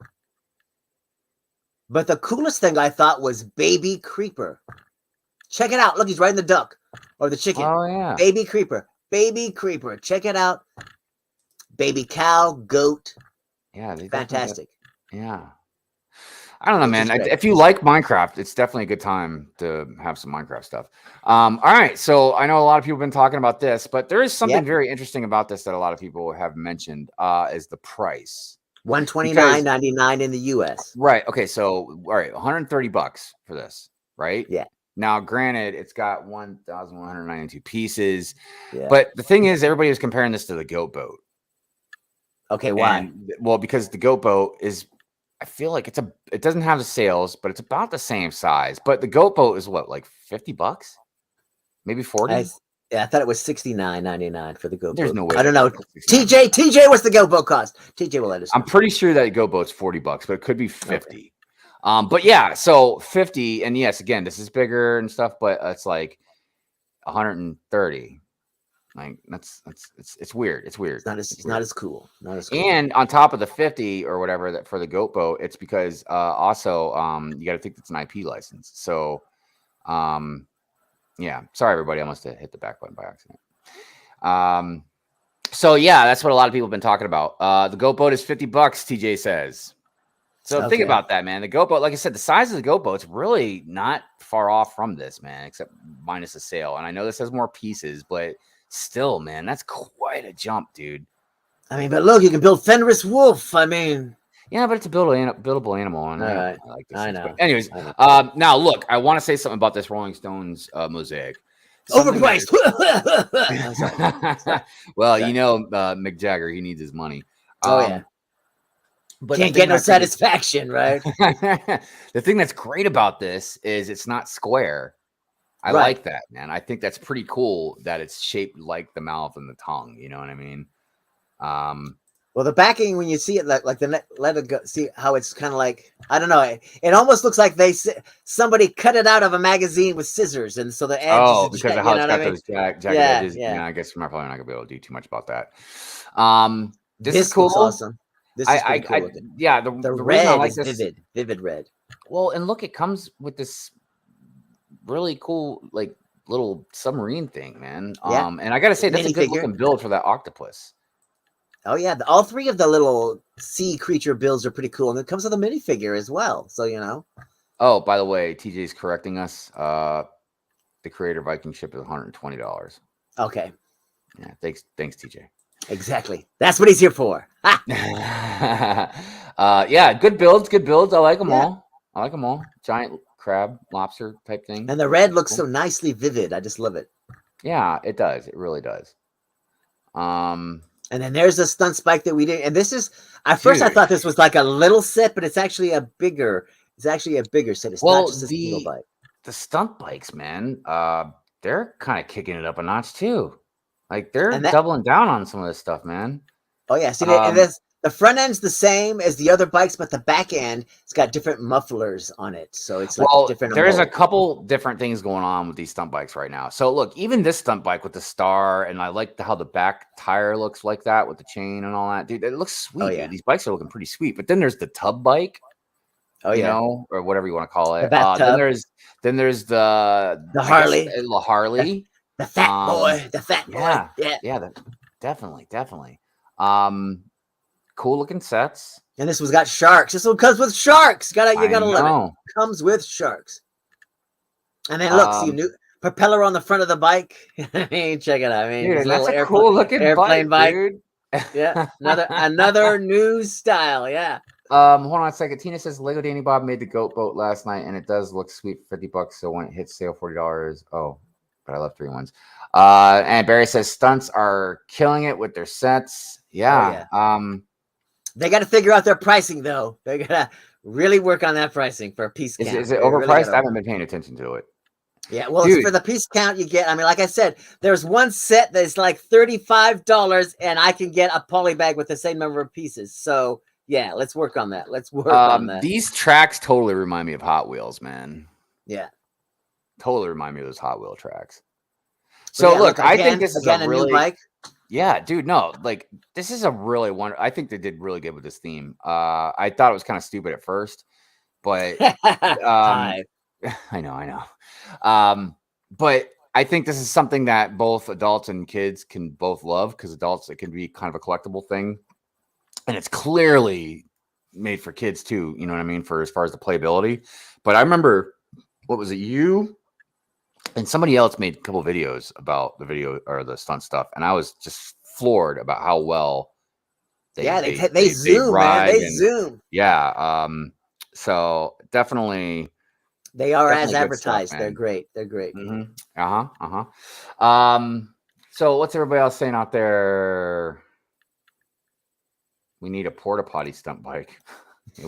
But the coolest thing I thought was Baby Creeper. Check it out. Look, he's riding the duck or the chicken. Oh, yeah. Baby Creeper. Baby Creeper. Check it out. Baby cow, goat. Yeah. Fantastic. Yeah. I don't know, man. If you like Minecraft, it's definitely a good time to have some Minecraft stuff. All right. So I know a lot of people have been talking about this, but there is something very interesting about this that a lot of people have mentioned is the price. $129.99 in the US. Right. Okay. So, all right, $130 for this, right? Yeah. Now, granted, it's got 1,192 pieces, Yeah. but the thing is, everybody was comparing this to the goat boat. Okay, why? Well, because the goat boat is, I feel like it doesn't have the sails, but it's about the same size. But the goat boat is what, like $50? Maybe 40? I thought it was $69.99 for the goat boat. There's no way. I don't know. TJ, what's the goat boat cost? TJ will let us know. I'm pretty sure that goat boat's $40, but it could be 50. Okay. But yeah, so 50, and yes, again, this is bigger and stuff, but it's like 130. Like it's weird. It's weird. It's not as cool. And on top of the 50 or whatever that for the goat boat, it's because also you got to think it's an IP license. So yeah, sorry everybody, I must have hit the back button by accident. So yeah, that's what a lot of people have been talking about. The goat boat is $50, TJ says. So think about that, man. The goat boat, like I said, the size of the goat boat's really not far off from this, man, except minus the sail. And I know this has more pieces, but still, man, that's quite a jump, dude. I mean, but look, you can build Fenris Wolf. I mean, yeah, but it's a buildable animal. And I like this. I know. But anyways, now look, I want to say something about this Rolling Stones mosaic. Overpriced. Well, you know, Mick Jagger, he needs his money. Yeah. But can't get no satisfaction, right? The thing that's great about this is it's not square. I like that, man. I think that's pretty cool that it's shaped like the mouth and the tongue. You know what I mean? Well, the backing, when you see it, like the let it go, see how it's kind of like, I don't know. It almost looks like somebody cut it out of a magazine with scissors, and so the edge. Oh, because of how it's got those jagged edges. Yeah, I guess we're probably not gonna be able to do too much about that. This is cool. Awesome. This is cool. Yeah, the red like is vivid red. Well, and look, it comes with this really cool, like, little submarine thing, man. And I gotta say, that's a good looking build for that octopus. Oh yeah, all three of the little sea creature builds are pretty cool, and it comes with a minifigure as well. So you know. Oh, by the way, TJ's correcting us. The Creator Viking ship is $120. Okay. Yeah, thanks, TJ. Exactly. That's what he's here for. Yeah, good builds. I like them all. Giant crab, lobster type thing. And the red looks so nicely vivid. I just love it. Yeah, it does. It really does. And then there's the stunt spike that we did. And this is, at first I thought this was like a little set, but it's actually a bigger set. It's not just a single bike. The stunt bikes, man, they're kind of kicking it up a notch too. Like they're doubling down on some of this stuff, man. Oh yeah. See, the front end's the same as the other bikes, but the back end, it's got different mufflers on it. So it's like different. There's a couple different things going on with these stunt bikes right now. So look, even this stunt bike with the star, and I like how the back tire looks like that with the chain and all that. Dude, it looks sweet. Oh, yeah. Dude. These bikes are looking pretty sweet. But then there's the tub bike. Oh, you know, or whatever you want to call it. Then there's the Harley. The Harley. The fat boy. The fat boy. Yeah. Definitely. Cool looking sets. And this one's got sharks. This one comes with sharks. You gotta love it. Comes with sharks. And then look, see, new propeller on the front of the bike. I mean, check it out. I mean, dude, that's a cool looking airplane bike. Dude. Yeah, another new style. Yeah. Hold on a second. Tina says Lego Danny Bob made the goat boat last night, and it does look sweet for $50. So when it hits sale, $40. Oh, but I left 3 ones. And Barry says stunts are killing it with their sets. Yeah. They got to figure out their pricing though. They gotta really work on that pricing for a piece count. Is it We really overpriced? gotta- I haven't been paying attention to it. Yeah, well, Dude. it's for the piece count you get. I mean, like I said, there's one set that's like $35, and I can get a poly bag with the same number of pieces. So yeah, let's work on that. Let's work on that. These tracks totally remind me of Hot Wheels, man. Yeah. Totally remind me of those Hot Wheel tracks. But So yeah, look, I again, think this is again, a a really new bike. Yeah, dude, no, like this is a really I think they did really good with this theme. I thought it was kind of stupid at first, but Hi. I know. But I think this is something that both adults and kids can both love, because adults, it can be kind of a collectible thing. And it's clearly made for kids too, you know what I mean, for as far as the playability. But I remember, what was it, you and somebody else made a couple videos about the video or the stunt stuff, and I was just floored about how well they zoom, man. They zoom. Yeah. So definitely They are definitely as good advertised. stuff, They're man. great. They're great. So what's everybody else saying out there? We need a porta potty stunt bike. It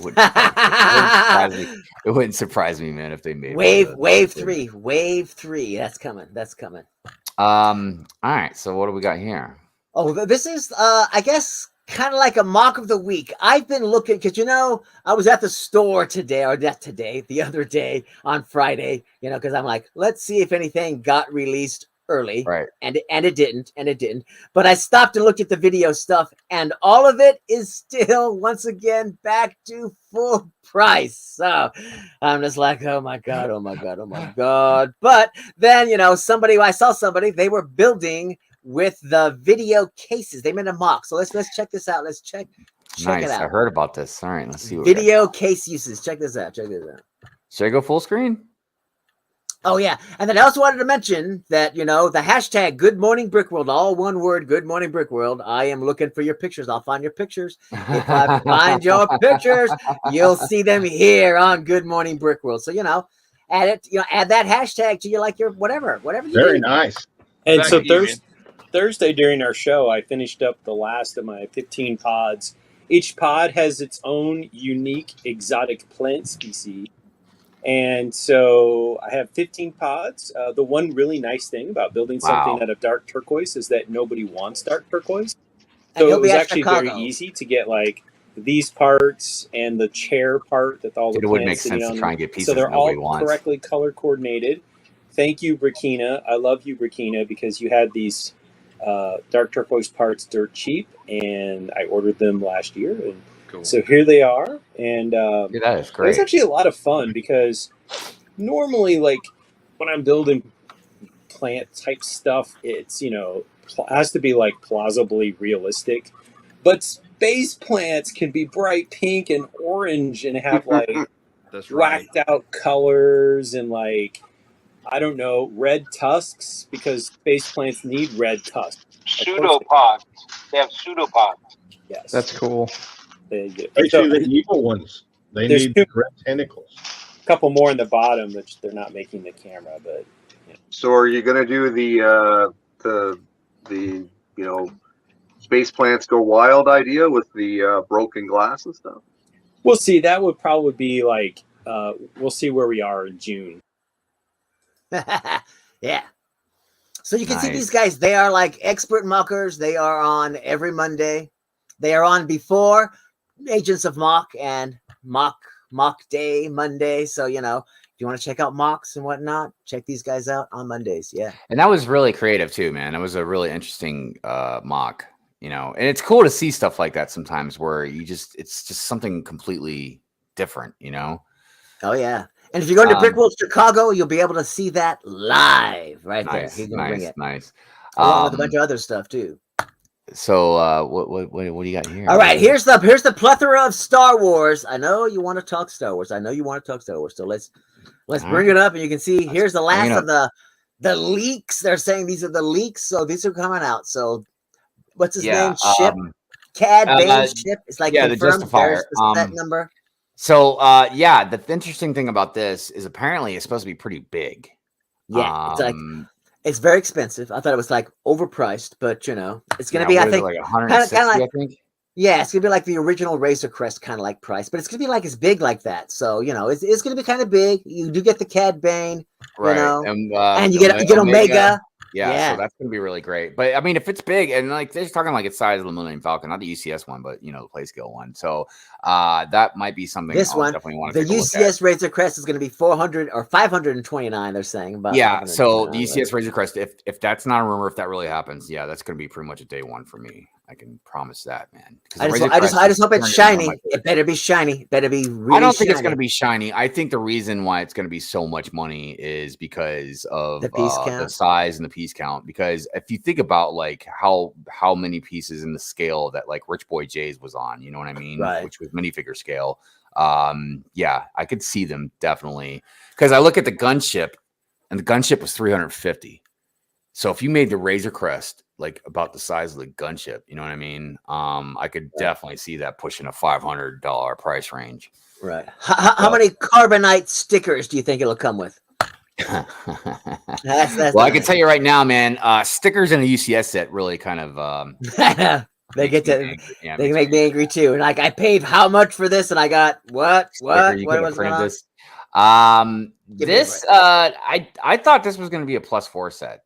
wouldn't surprise me, man, if they made wave three. That's coming. All right. So what do we got here? Oh, this is I guess kind of like a mock of the week. I've been looking because I was at the store today, or not today, the other day on Friday. Because I'm like, let's see if anything got released early, Right? And it didn't. But I stopped and looked at the video stuff, and all of it is still once again back to full price. So I'm just like, oh my god. But then I saw somebody, they were building with the video cases. They made a mock. So let's check this out. Check Nice. it out. I heard about this. All right, let's see what we got. Video case uses. Check this out. Should I go full screen? Oh yeah, and then I also wanted to mention that the hashtag Good Morning Brickworld, all one word, Good Morning Brickworld. I am looking for your pictures. I'll find your pictures. If I find your pictures, you'll see them here on Good Morning Brickworld. So add it. Add that hashtag to your whatever you Very do. nice. And so Exactly, Thursday during our show, I finished up the last of my 15 pods. Each pod has its own unique exotic plant species. And so I have 15 pods. The one really nice thing about building something out of dark turquoise is that nobody wants dark turquoise. So it was actually very easy to get like these parts and the chair part that all the It would make plants sense to try and get pieces so they're nobody all wants. correctly color coordinated. Thank you, Burkina. I love you, Burkina, because you had these dark turquoise parts dirt cheap, and I ordered them last year, and so here they are. And that is great. It was actually a lot of fun because normally, like when I'm building plant type stuff, it's has to be like plausibly realistic, but space plants can be bright pink and orange and have like whacked out colors and like, I don't know, red tusks, because space plants need red tusks. Pseudopods. They have pseudopods. Yes. That's cool. They do. Especially the evil ones. They need red tentacles. A couple more in the bottom, which they're not making the camera, but. So are you going to do the space plants go wild idea with the broken glass and stuff? We'll see. That would probably be like, we'll see where we are in June. Yeah. So you can see these guys, they are like expert muckers. They are on every Monday. They are on before Agents of Mock and Mock Day Monday. So, if you want to check out mocks and whatnot, check these guys out on Mondays. Yeah. And that was really creative too, man. It was a really interesting mock, and it's cool to see stuff like that sometimes where it's just something completely different, Oh yeah. And if you go to Brickworld Chicago, you'll be able to see that live right there. He's gonna bring it. Nice. Along with a bunch of other stuff too. So what do you got here? All right, here's the plethora of Star Wars. I know you want to talk Star Wars. So let's bring it up, and you can see here's the last of the leaks. They're saying these are the leaks, so these are coming out. So what's his name? Ship Cad Bane's ship. It's like the confirmed. Justifier. There's the set number. So the interesting thing about this is apparently it's supposed to be pretty big. Yeah, it's very expensive. I thought it was like overpriced, but it's going to be, I think, like 160, I think. Yeah, it's gonna be like the original Razor Crest kind of like price, but it's gonna be like as big like that. So it's gonna be kind of big. You do get the Cad Bane, Right, and you get Omega. Yeah, so that's gonna be really great. But I mean, if it's big and like they're talking like it's size of the Millennium Falcon, not the UCS one, but the play scale one. So that might be something. This I'll one, definitely want the to UCS Razor Crest is going to be 400 or 529. They're saying about. Yeah, so the UCS Razor Crest, if that's not a rumor, if that really happens, yeah, that's gonna be pretty much a day one for me. I can promise that, man. I just hope it's shiny. It better be shiny. It better be really I don't think it's shiny. going to be shiny. I think the reason why it's going to be so much money is because of The piece count? the size and the piece count. Because if you think about like how many pieces in the scale that like Rich Boy J's was on, you know what I mean? Right. Which was minifigure scale. Yeah, I could see them definitely. Because I look at the gunship, and the gunship was 350. So if you made the Razor Crest like about the size of the gunship, you know what I mean? I could definitely see that pushing a $500 price range. Right. How many carbonite stickers do you think it'll come with? That's well, I can tell you right now, man. Stickers in a UCS set really kind of they get to they make me angry too. And like I paid how much for this, and I got what was going on? This? I thought this was going to be a +4 set.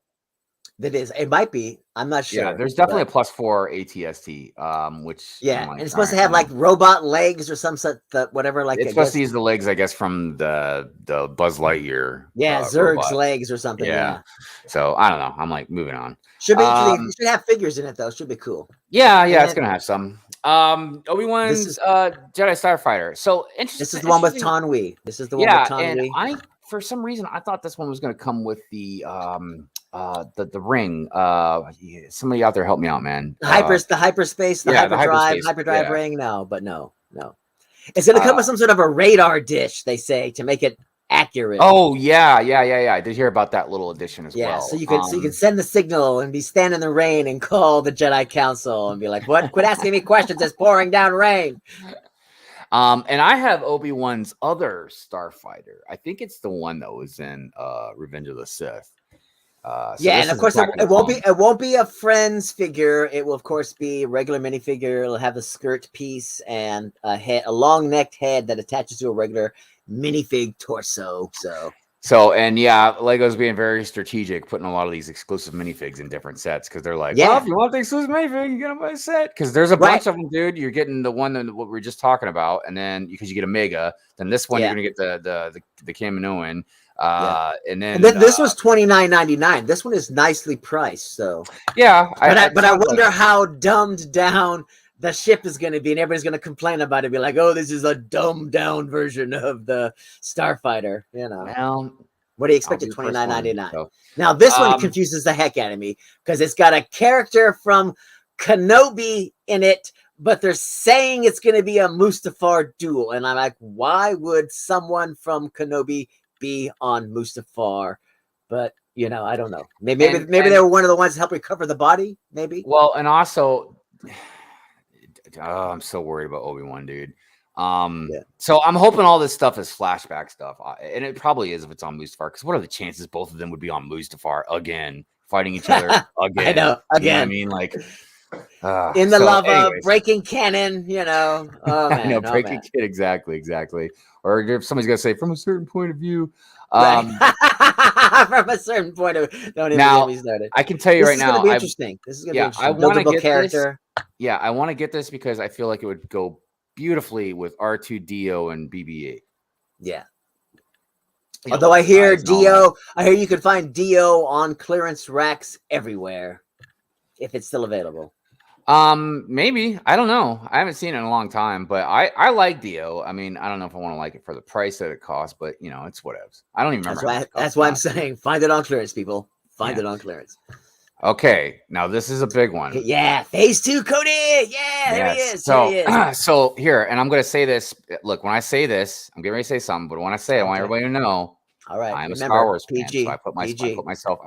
That is, it might be. I'm not sure. Yeah, there's definitely a +4 ATST, which and it's supposed to have like robot legs or some such whatever. Like it's supposed to use the legs, I guess, from the Buzz Lightyear. Yeah, Zurg's legs or something. Yeah. So I don't know. I'm like moving on. Should be interesting. It should have figures in it though. Should be cool. Yeah, it's gonna have some. Obi-Wan's Jedi Starfighter. So interesting. This is the one with Tanwi. This is the one with Tanwi. And for some reason I thought this one was gonna come with the ring. Somebody out there help me out, man. The hyperspace, hyperdrive ring. No. It's gonna come with some sort of a radar dish, they say, to make it accurate. Oh yeah. I did hear about that little addition as well. Yeah, so you can send the signal and be standing in the rain and call the Jedi Council and be like, "What? Quit asking me questions. It's pouring down rain." And I have Obi-Wan's other Starfighter. I think it's the one that was in Revenge of the Sith. And of course it won't be a Friends figure. It will of course be a regular minifigure. It'll have the skirt piece and a long necked head that attaches to a regular minifig torso. And Lego's being very strategic, putting a lot of these exclusive minifigs in different sets because they're like, well, if you want the exclusive minifig, you gotta buy a set because there's a bunch of them, dude. You're getting the one that what we were just talking about, and then because you get a Mega, then this one you're gonna get the Kaminoan. And then this was $29.99. This one is nicely priced. So I wonder how dumbed down the ship is going to be, and everybody's going to complain about it. Be like, oh, this is a dumbed down version of the Starfighter. Well, what do you expect at $29.99? So, now this one confuses the heck out of me because it's got a character from Kenobi in it, but they're saying it's going to be a Mustafar duel, and I'm like, why would someone from Kenobi be on Mustafar? But I don't know. Maybe they were one of the ones to help recover the body. Maybe. Well, and also, I'm so worried about Obi-Wan, dude. So I'm hoping all this stuff is flashback stuff, and it probably is if it's on Mustafar. Because what are the chances both of them would be on Mustafar again, fighting each other again? I know. Again, you know what I mean, like. In the lava, breaking cannon, Oh, man, breaking kid, exactly. Or if somebody's gonna say from a certain point of view, from a certain point of view. Don't even get me started. I can tell you right now, interesting. This is gonna be interesting. I want to get character. This. I want to get this because I feel like it would go beautifully with R2-D0 and BB-8. Yeah. Although I hear D-O, you can find D-O on clearance racks everywhere if it's still available. Maybe. I don't know. I haven't seen it in a long time, but I like D-O. I mean, I don't know if I want to like it for the price that it costs, but it's whatevs. I don't even remember. That's why I'm saying find it on clearance, people. Find it on clearance. Okay, now this is a big one. Yeah, phase 2 Cody. Yeah, there he is. So here, and I'm gonna say this. Look, when I say this, I'm getting ready to say something, but when I say it, I want everybody to know. All right. I am a Star Wars PG. fan, so I put myself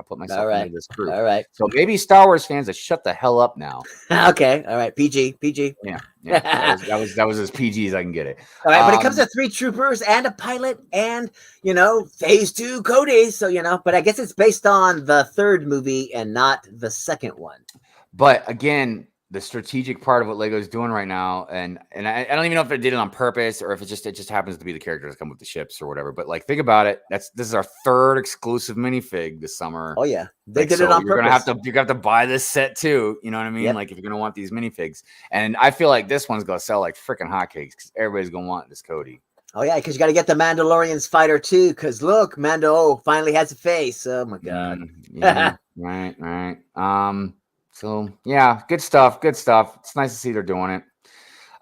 into this group. All right. So maybe Star Wars fans that shut the hell up now. Okay. All right. PG. Yeah. that was as PG as I can get it. All right, but it comes to 3 troopers and a pilot and phase 2 Cody. So but I guess it's based on the 3rd movie and not the 2nd one. But again, the strategic part of what Lego's doing right now, and I don't even know if they did it on purpose or if it just happens to be the characters that come with the ships or whatever. But like, think about it. This is our third exclusive minifig this summer. Oh yeah, they Like, did it on you're purpose. gonna have to buy this set too. You know what I mean? Yep. Like, if you're gonna want these minifigs, and I feel like this one's gonna sell like freaking hotcakes because everybody's gonna want this Cody. Oh yeah, because you got to get the Mandalorian's fighter too. Because look, Mando finally has a face. Oh my god. Yeah, right. So yeah, good stuff. It's nice to see they're doing it.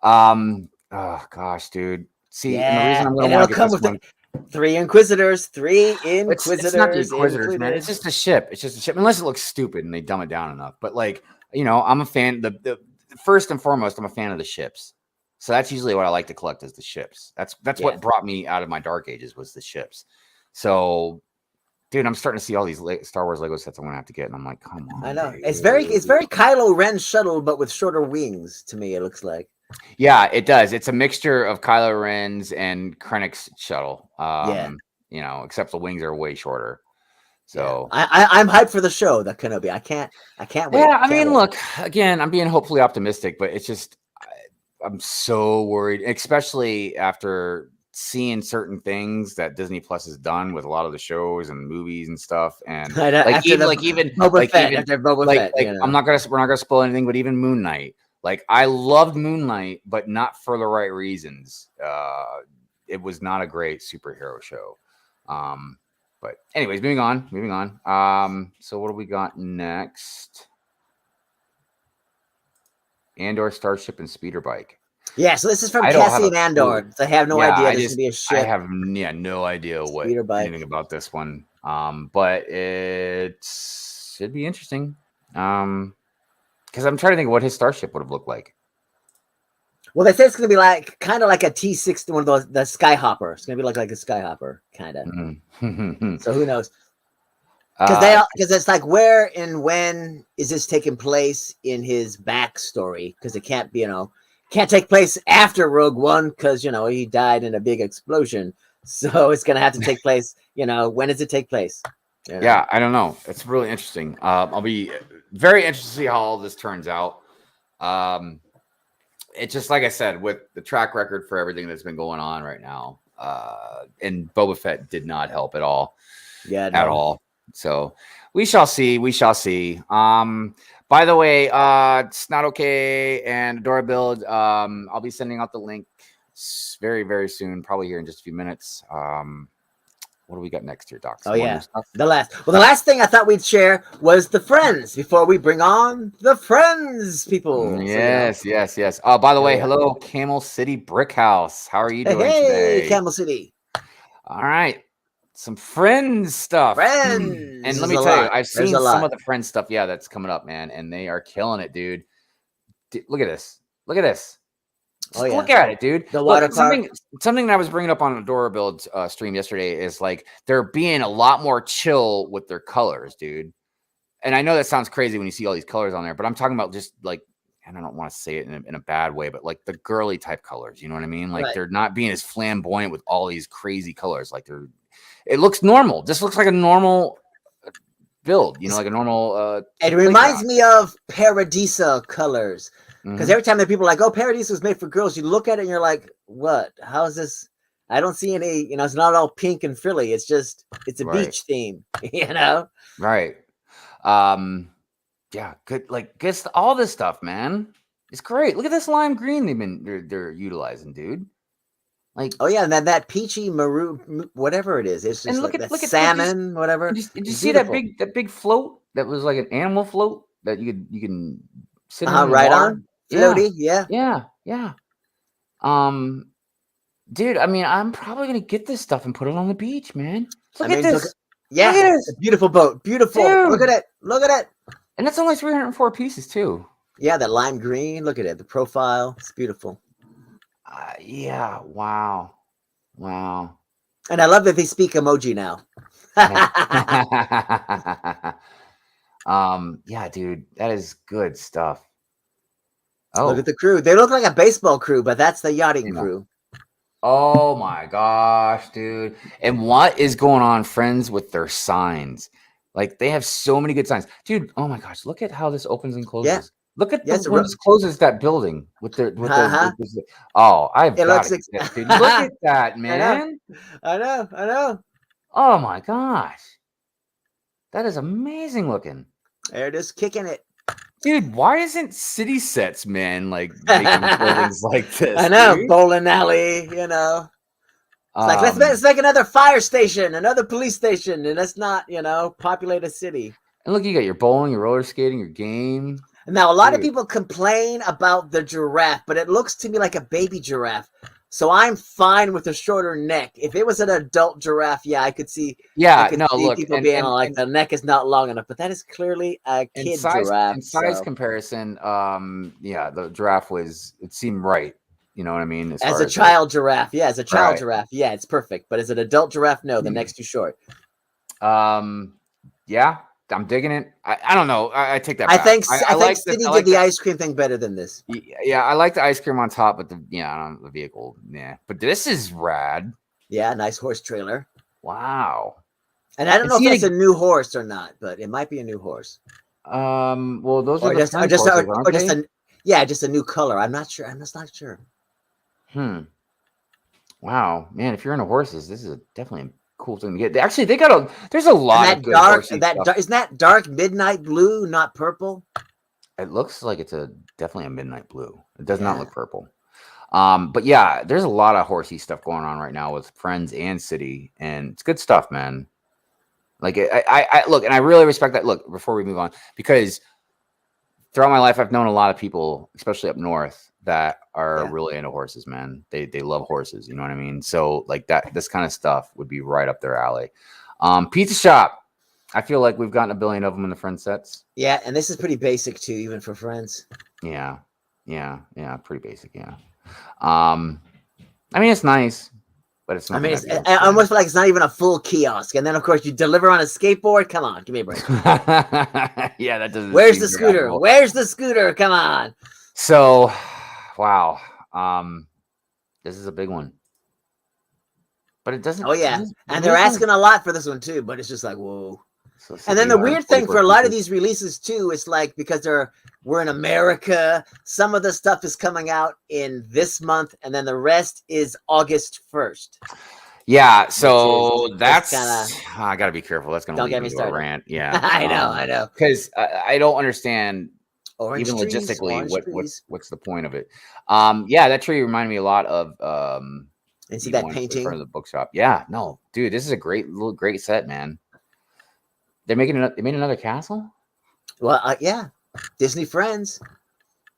Oh gosh, dude. See, and the reason I'm gonna want to get this one, 3 Inquisitors. it's not the Inquisitors, man. It's just a ship. Unless it looks stupid and they dumb it down enough. But like, I'm a fan. The first and foremost, I'm a fan of the ships. So that's usually what I like to collect is the ships. That's what brought me out of my dark ages was the ships. So, dude, I'm starting to see all these Star Wars Lego sets I'm gonna have to get, and I'm like, come on. I know dude. it's very Kylo Ren shuttle, but with shorter wings. To me, it looks like. Yeah, it does. It's a mixture of Kylo Ren's and Krennic's shuttle. Except the wings are way shorter. So I'm hyped for the show. That Kenobi. I can't wait. Yeah, I mean, look, again, I'm being hopefully optimistic, but it's just I'm so worried, especially after seeing certain things that Disney Plus has done with a lot of the shows and movies and stuff. And we're not gonna spoil anything, but even Moon Knight. Like, I loved Moon Knight, but not for the right reasons. It was not a great superhero show. But anyways, moving on. So what do we got next? Andor, Starship, and Speeder Bike. Yeah, so this is from Cassian Andor. So I have no idea this should be a ship. I have no idea anything about this one. But it should be interesting. Because I'm trying to think what his starship would have looked like. Well, they say it's going to be kind of like a T-60, one of those, the Skyhopper. It's going to be like a Skyhopper, kind of. Mm-hmm. So who knows? Because it's like, where and when is this taking place in his backstory? Because it can't be, can't take place after Rogue One because, he died in a big explosion. So it's going to have to take place, when does it take place? Yeah, I don't know. It's really interesting. I'll be very interested to see how all this turns out. It's just like I said, with the track record for everything that's been going on right now, and Boba Fett did not help at all. Yeah, at all. So we shall see. By the way, SNOTokay and Adorabuild. I'll be sending out the link very, very soon, probably here in just a few minutes. What do we got next here, Doc? The last thing I thought we'd share was the friends before we bring on the friends people. Yes. By the way, hello, Camel City Brick House. How are you doing today? Hey, Camel City. All right. Some Friends stuff. Friends. And let me tell you, I've seen some of the Friends stuff, that's coming up, man, and they are killing it, dude. Look at this. Look at it, dude. The water something that I was bringing up on Adorabuild's stream yesterday is like they're being a lot more chill with their colors, dude. And I know that sounds crazy when you see all these colors on there, but I'm talking about just like, and I don't want to say it in a bad way, but like the girly type colors, you know what I mean? Like they're not being as flamboyant with all these crazy colors. Like it looks normal. Just looks like a normal build, like a normal. It reminds me of Paradisa colors. Because every time that people are like, oh, Paradise was made for girls, you look at it and you're like, what? How is this? I don't see any, it's not all pink and frilly. It's a beach theme, Right. Yeah, good. Like, all this stuff, man. It's great. Look at this lime green they're utilizing, dude. Like, oh yeah, and then that peachy maroon, whatever it is, it's just look at salmon, whatever. Did you see that big float that was like an animal float that you can sit on right water? on? Floaty, yeah. Dude, I mean, I'm probably gonna get this stuff and put it on the beach, man. Look at this. Look at this. A beautiful boat. Beautiful. Dude. Look at it. And that's only 304 pieces too. Yeah, that lime green. Look at it. The profile. It's beautiful. Yeah. Wow. And I love that they speak emoji now. Yeah, dude, that is good stuff. Oh, look at the crew. They look like a baseball crew, but that's the yachting crew. Oh my gosh, dude. And what is going on, Friends, with their signs? Like, they have so many good signs. Dude, oh my gosh, look at how this opens and closes. Look at Yes, the when this closes that building with the oh, I've It got looks it, dude. Look at that, man. I know. Oh my gosh. That is amazing looking. They're just kicking it. Dude, why isn't city sets, man, like making buildings like this? I know, dude? bowling alley, you know. It's like let's make another fire station, another police station, and let's not, populate a city. And look, you got your bowling, your roller skating, your game. Now, a lot of people complain about the giraffe, but it looks to me like a baby giraffe. So I'm fine with a shorter neck. If it was an adult giraffe, yeah, I could see. Yeah, look, people being like the neck is not long enough, but that is clearly a kid giraffe. In size comparison, yeah, the giraffe it seemed right. You know what I mean? As a child giraffe, yeah, as a child giraffe, yeah, it's perfect. But as an adult giraffe, no, the neck's too short. Yeah, I'm digging it. I don't know. I take that back. I think City did the ice cream thing better than this. Yeah, I like the ice cream on top, but the vehicle, yeah. But this is rad. Yeah, nice horse trailer. Wow. And I don't know if it's a new horse or not, but it might be a new horse. Well, those are just a new color. I'm not sure. I'm just not sure. Wow, man! If you're into horses, this is definitely a cool thing to get. Actually, there's a lot of good isn't that dark midnight blue, not purple? It looks like it's definitely a midnight blue. It does not look purple. But yeah, there's a lot of horsey stuff going on right now with Friends and City, and it's good stuff, man. Like I look, and I really respect that. Look, before we move on, because throughout my life, I've known a lot of people, especially up north, that are really into horses, man. They love horses, you know what I mean? So like this kind of stuff would be right up their alley. Pizza shop. I feel like we've gotten a billion of them in the Friends sets. Yeah, and this is pretty basic too, even for Friends. Yeah, pretty basic. Yeah. I mean, it's nice, but it's not. I mean, I almost feel like it's not even a full kiosk. And then, of course, you deliver on a skateboard. Come on, give me a break. Yeah, that doesn't. Where's the scooter? Gravel. Where's the scooter? Come on. So, wow. This is a big one. But it doesn't. Oh yeah, and they're asking a lot for this one too. But it's just like whoa. And then the weird thing for a lot of these releases too, it's like because we're in America, some of the stuff is coming out in this month, and then the rest is August 1st. Yeah, so that's I gotta be careful. That's gonna lead me to a rant. Yeah, I know, because I don't understand orange even trees, logistically what's the point of it. Yeah, that tree reminded me a lot of and see that painting in front of the bookshop. Yeah, no, dude, this is a great set, man. They made another castle. Well, yeah, Disney Friends.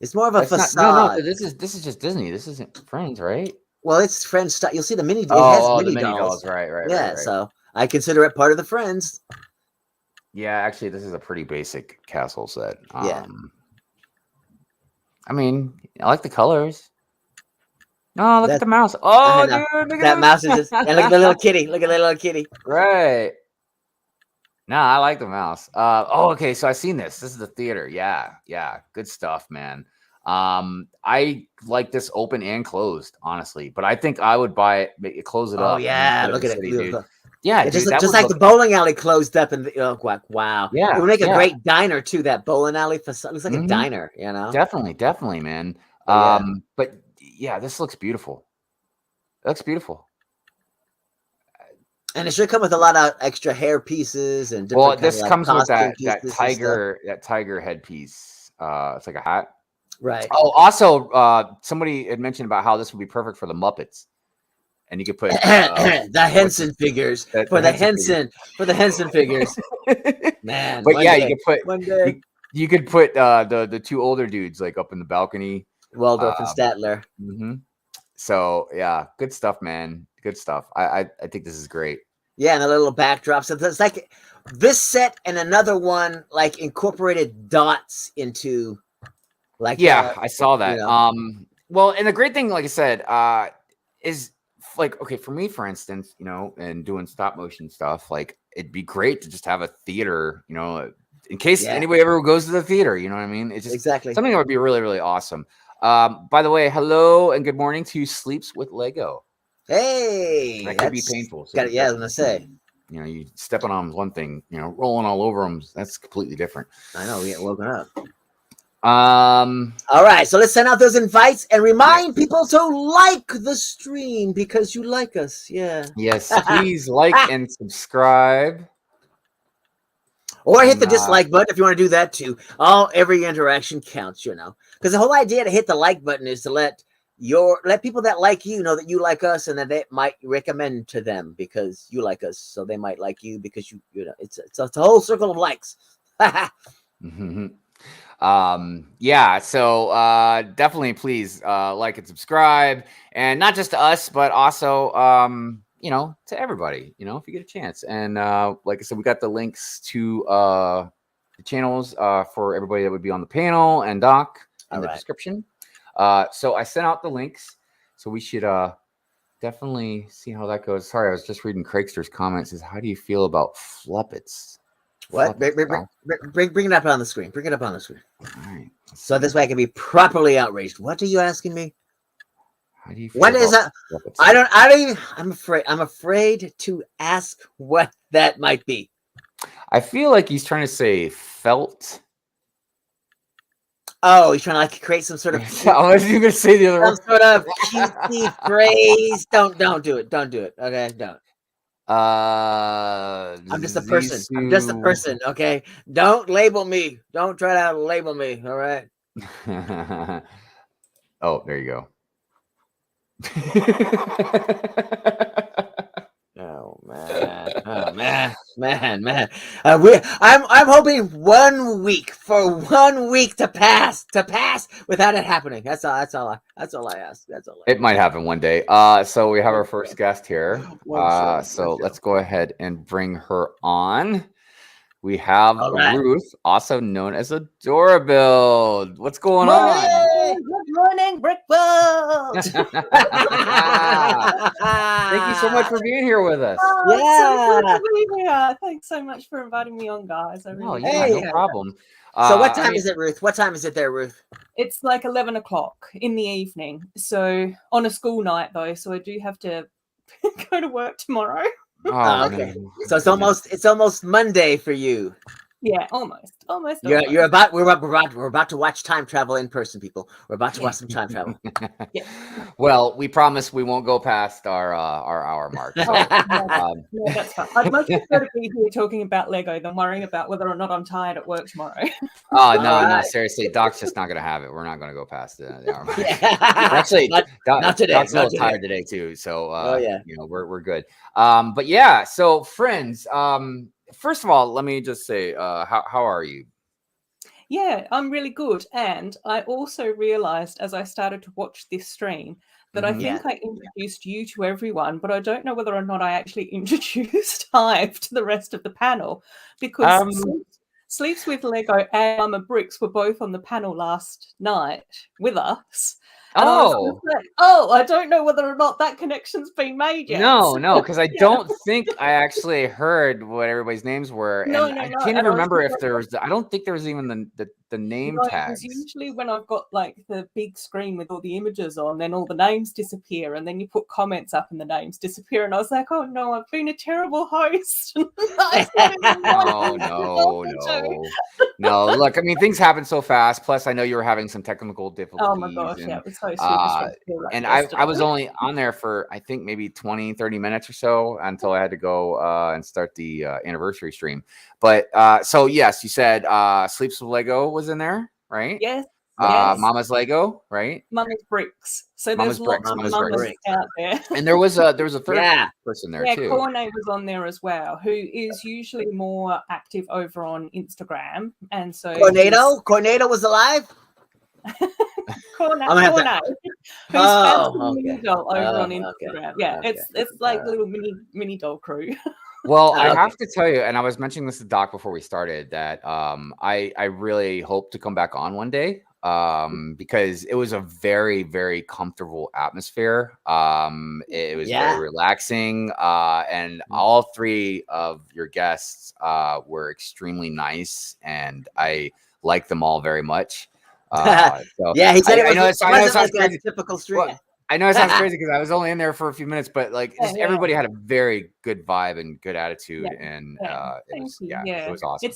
It's more of a facade. No, this is just Disney. This isn't Friends, right? Well, it's Friends stuff. You'll see the mini. The mini dolls, right. Yeah, right. So I consider it part of the Friends. Yeah, actually, this is a pretty basic castle set. Yeah. I mean, I like the colors. Oh, look at the mouse. Oh, dude, look at that mouse is just. And look at the little kitty. Look at the little kitty. Right. No, I like the mouse. Okay. So I've seen this. This is the theater. Yeah. Good stuff, man. I like this open and closed, honestly. But I think I would buy it, close it up. Oh yeah, look at it, dude. Yeah, dude, just like the bowling alley closed up, and wow. Yeah, it would make a great diner too. That bowling alley facade looks like a diner, you know. Definitely, man. But yeah, this looks beautiful. It looks beautiful. And it should come with a lot of extra hair pieces and different. Well, this comes with that tiger headpiece. It's like a hat, right? Oh, also, somebody had mentioned about how this would be perfect for the Muppets, and you could put the Henson figures for the Henson figures. Man, but yeah, you could put the two older dudes like up in the balcony, Waldorf and Statler. So yeah, good stuff, man. Good stuff. I think this is great. Yeah, and a little backdrop. So it's like this set and another one like incorporated dots into like. Yeah, I saw that. You know. Well, and the great thing, like I said, is like, okay, for me, for instance, you know, and doing stop motion stuff, like it'd be great to just have a theater, you know, in case anybody ever goes to the theater, you know what I mean? It's just something that would be really, really awesome. By the way, hello and good morning to Sleeps with Lego. Hey, that could be painful. So I was gonna say, you know, you stepping on one thing, you know, rolling all over them. That's completely different. I know. We get woken up. All right, so let's send out those invites and remind people to like the stream because you like us. Yeah. Yes, please like and subscribe. Or hit the dislike button if you want to do that too. Every interaction counts, because the whole idea to hit the like button is to let people that like you know that you like us and that they might recommend to them because you like us, so they might like you because you know it's a whole circle of likes. Yeah, so definitely please like and subscribe, and not just to us but also to everybody, if you get a chance. And like I said, we got the links to the channels for everybody that would be on the panel and Doc in the description. So I sent out the links, so we should definitely see how that goes. Sorry, I was just reading Craigster's comments. Says, how do you feel about fluppets? What? Bring it up on the screen. Bring it up on the screen. All right. So this way I can be properly outraged. What are you asking me? How do you feel what is that? Fluppets? I don't even. I'm afraid to ask what that might be. I feel like he's trying to say felt. Oh, he's trying to create some sort of. I was even going to say the other one. Some sort of cutesy phrase. Don't do it. Don't do it. Okay, don't. I'm just a person. I'm just a person. Okay, don't label me. Don't try to label me. All right. Oh, there you go. Oh man! I'm hoping 1 week for 1 week to pass without it happening. That's all I ask. That's all. It might happen one day. So we have our first guest here. So let's go ahead and bring her on. We have Ruth, also known as Adorabuild. What's going on? Good morning, Brickworld. Thank you so much for being here with us. So good to be here. Thanks so much for inviting me on, guys. No problem. So what time is it, Ruth? What time is it there, Ruth? It's like 11 o'clock in the evening. So on a school night, though, so I do have to go to work tomorrow. Okay. So it's almost Monday for you. Yeah, almost. We're about to watch time travel in person, people. We're about to watch some time travel. Yeah. Well, we promise we won't go past our hour mark. So, no, that's fine. I'd much prefer to be here talking about Lego than worrying about whether or not I'm tired at work tomorrow. Oh no, seriously, Doc's just not gonna have it. We're not gonna go past the hour mark. Actually, not today. Doc's a little today. tired today too, so we're good. But yeah, so friends, first of all, let me just say, how are you? Yeah, I'm really good. And I also realized as I started to watch this stream that I think I introduced you to everyone, but I don't know whether or not I actually introduced Hive to the rest of the panel, because Sleeps with Lego and Mama Bricks were both on the panel last night with us. And I was like, I don't know whether or not that connection's been made yet. No, because I don't think I actually heard what everybody's names were. No, I can't even remember if there was. I don't think there was even the name tags. Because usually when I've got like the big screen with all the images on, then all the names disappear, and then you put comments up and the names disappear. And I was like, oh no, I've been a terrible host. No. Look, I mean, things happen so fast. Plus, I know you were having some technical difficulties. Oh my gosh, it was so super. And I was only on there for, I think, maybe 20-30 minutes or so until I had to go and start the anniversary stream. But so yes, you said Sleeps with Lego was in there, right? Yes. Mama's Lego, right? Mama's Bricks. So Mama's there's lots of Mama's out there. And there was a third person there too. Cornet was on there as well, who is usually more active over on Instagram. And so Cornado was alive. Cornet, who's mini doll over on Instagram. It's like a little mini doll crew. Well, I have to tell you, and I was mentioning this to Doc before we started, that I really hope to come back on one day because it was a very, very comfortable atmosphere. It was very relaxing, and all three of your guests were extremely nice, and I like them all very much. He said it wasn't like a typical stream. I know it sounds crazy because I was only in there for a few minutes, but like everybody had a very good vibe and good attitude, and it was awesome.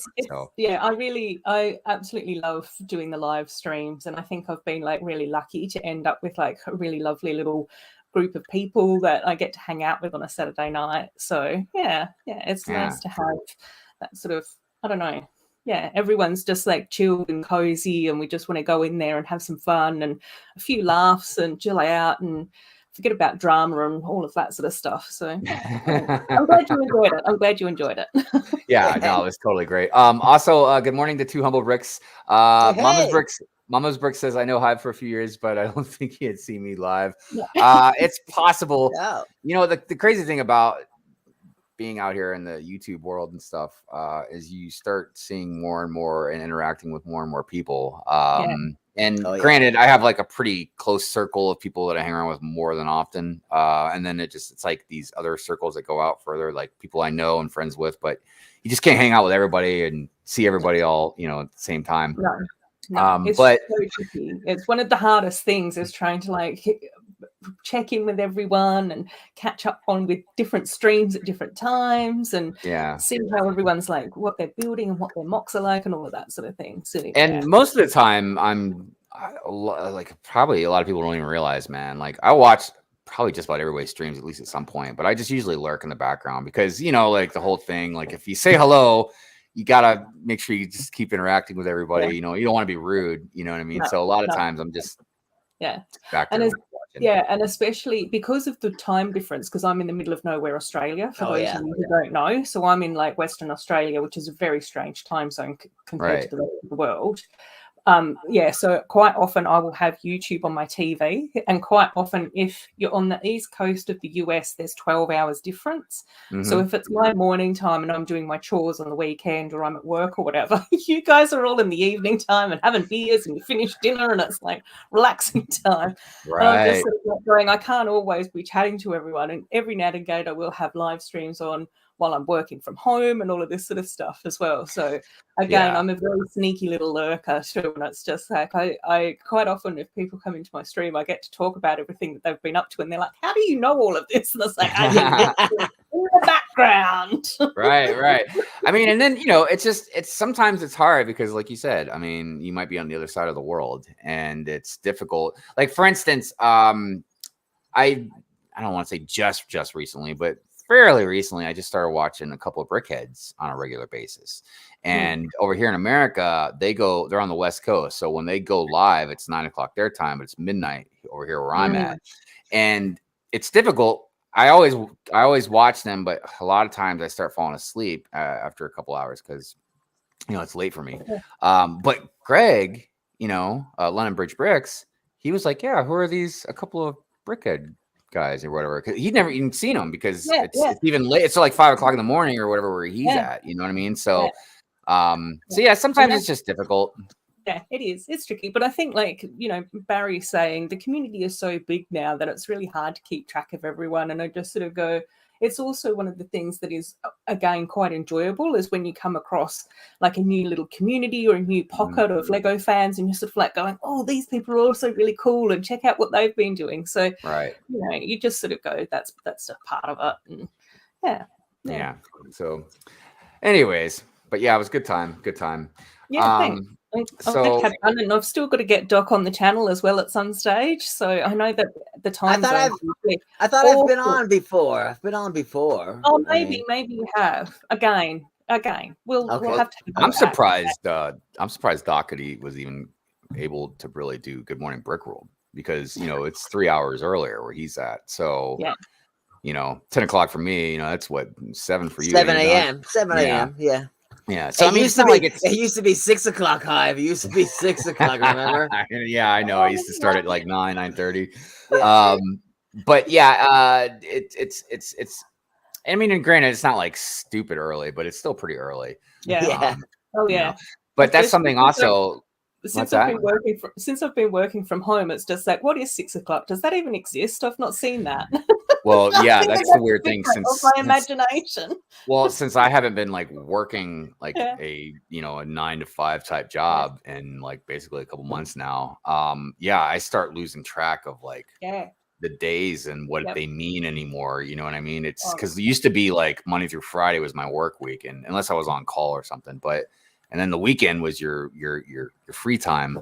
I absolutely love doing the live streams, and I think I've been like really lucky to end up with like a really lovely little group of people that I get to hang out with on a Saturday night. So it's nice to have that sort of, I don't know. Yeah, everyone's just like chilled and cozy, and we just want to go in there and have some fun and a few laughs and chill out and forget about drama and all of that sort of stuff. So I'm glad you enjoyed it. Yeah, no, it was totally great. Also, good morning to Two Humble Bricks. Mama's Brick says, I know Hive for a few years, but I don't think he had seen me live. It's possible. You know, the crazy thing about being out here in the YouTube world and stuff is you start seeing more and more and interacting with more and more people. Granted, I have like a pretty close circle of people that I hang around with more than often. And then it's like these other circles that go out further, like people I know and friends with, but you just can't hang out with everybody and see everybody all, you know, at the same time. No, it's so tricky. It's one of the hardest things is trying to like check in with everyone and catch up on with different streams at different times and see how everyone's like what they're building and what their mocks are like and all of that sort of thing. So, most of the time probably a lot of people don't even realize, man, like I watch probably just about everybody's streams at least at some point, but I just usually lurk in the background because, you know, like the whole thing, like if you say hello, you gotta make sure you just keep interacting with everybody. You know, you don't want to be rude. You know what I mean? So a lot of times I'm just back there. And especially because of the time difference, because I'm in the middle of nowhere, Australia, for those of you who don't know. So I'm in like Western Australia, which is a very strange time zone compared to the rest of the world. So quite often I will have YouTube on my TV, and quite often if you're on the east coast of the US, there's 12 hours difference. So if it's my morning time and I'm doing my chores on the weekend or I'm at work or whatever, you guys are all in the evening time and having beers and you finish dinner and it's like relaxing time. And I'm just sort of going, I can't always be chatting to everyone, and every now and again I will have live streams on while I'm working from home and all of this sort of stuff as well. So again, I'm a very sneaky little lurker too, and it's just like I quite often, if people come into my stream, I get to talk about everything that they've been up to, and they're like, how do you know all of this? And it's like, I in the background. Right. I mean, and then, you know, it's sometimes it's hard because like you said, I mean, you might be on the other side of the world and it's difficult. Like for instance, I don't want to say just recently, but fairly recently, I just started watching a couple of Brickheads on a regular basis. And over here in America, they're on the West Coast. So when they go live, it's 9 o'clock their time, but it's midnight over here where I'm at. And it's difficult. I always watch them, but a lot of times I start falling asleep after a couple hours because, you know, it's late for me. But Greg, you know, London Bridge Bricks, he was like, yeah, who are these? A couple of Brickhead guys or whatever, because he'd never even seen them because it's even late. It's like 5 o'clock in the morning or whatever where he's at. You know what I mean? So, sometimes it's just difficult. Yeah, it is. It's tricky, but I think, like, you know, Barry's saying the community is so big now that it's really hard to keep track of everyone. And I just sort of go, it's also one of the things that is, again, quite enjoyable is when you come across like a new little community or a new pocket of Lego fans and you're sort of like going, oh, these people are also really cool and check out what they've been doing. So, you know, you just sort of go, that's a part of it. And yeah. So anyways, but yeah, it was a good time. Yeah, thanks. And I've still got to get Doc on the channel as well at some stage. So I know that the time. I thought I've been on before. I've been on before. Oh, maybe you have. Again. We'll have to. I'm surprised. I'm surprised Doc was even able to really do Good Morning Brickworld because, you know, it's 3 hours earlier where he's at. So you know, 10 o'clock for me. You know, that's what 7 for you. 7 a.m. 7 a.m. Yeah. Yeah, so I mean, it used to be 6 o'clock Hive. It used to be 6 o'clock. Remember? Yeah, I know. I used to start at like 9:30. But yeah, it's. I mean, and granted, it's not like stupid early, but it's still pretty early. Yeah. You know? But that's something also. Since I've been working from home, it's just like, what is 6 o'clock? Does that even exist? I've not seen that. Well, yeah, that's the weird thing. Since my imagination. Well, since I haven't been like working like a 9 to 5 type job in like basically a couple months now. I start losing track of like the days and what they mean anymore. You know what I mean? It's because it used to be like Monday through Friday was my work week, and unless I was on call or something, and then the weekend was your free time.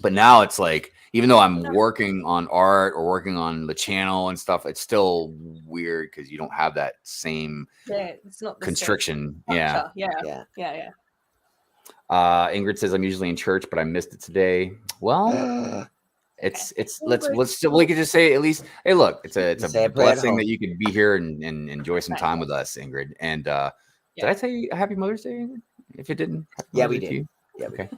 But now it's like, even though I'm working on art or working on the channel and stuff, it's still weird because you don't have that same it's not the constriction. Same Yeah. Yeah. Ingrid says I'm usually in church, but I missed it today. Well, we could just say at least, hey, look, it's a blessing that you could be here and enjoy some time with us, Ingrid. And did I tell you Happy Mother's Day, Ingrid? If it didn't, we did. Okay.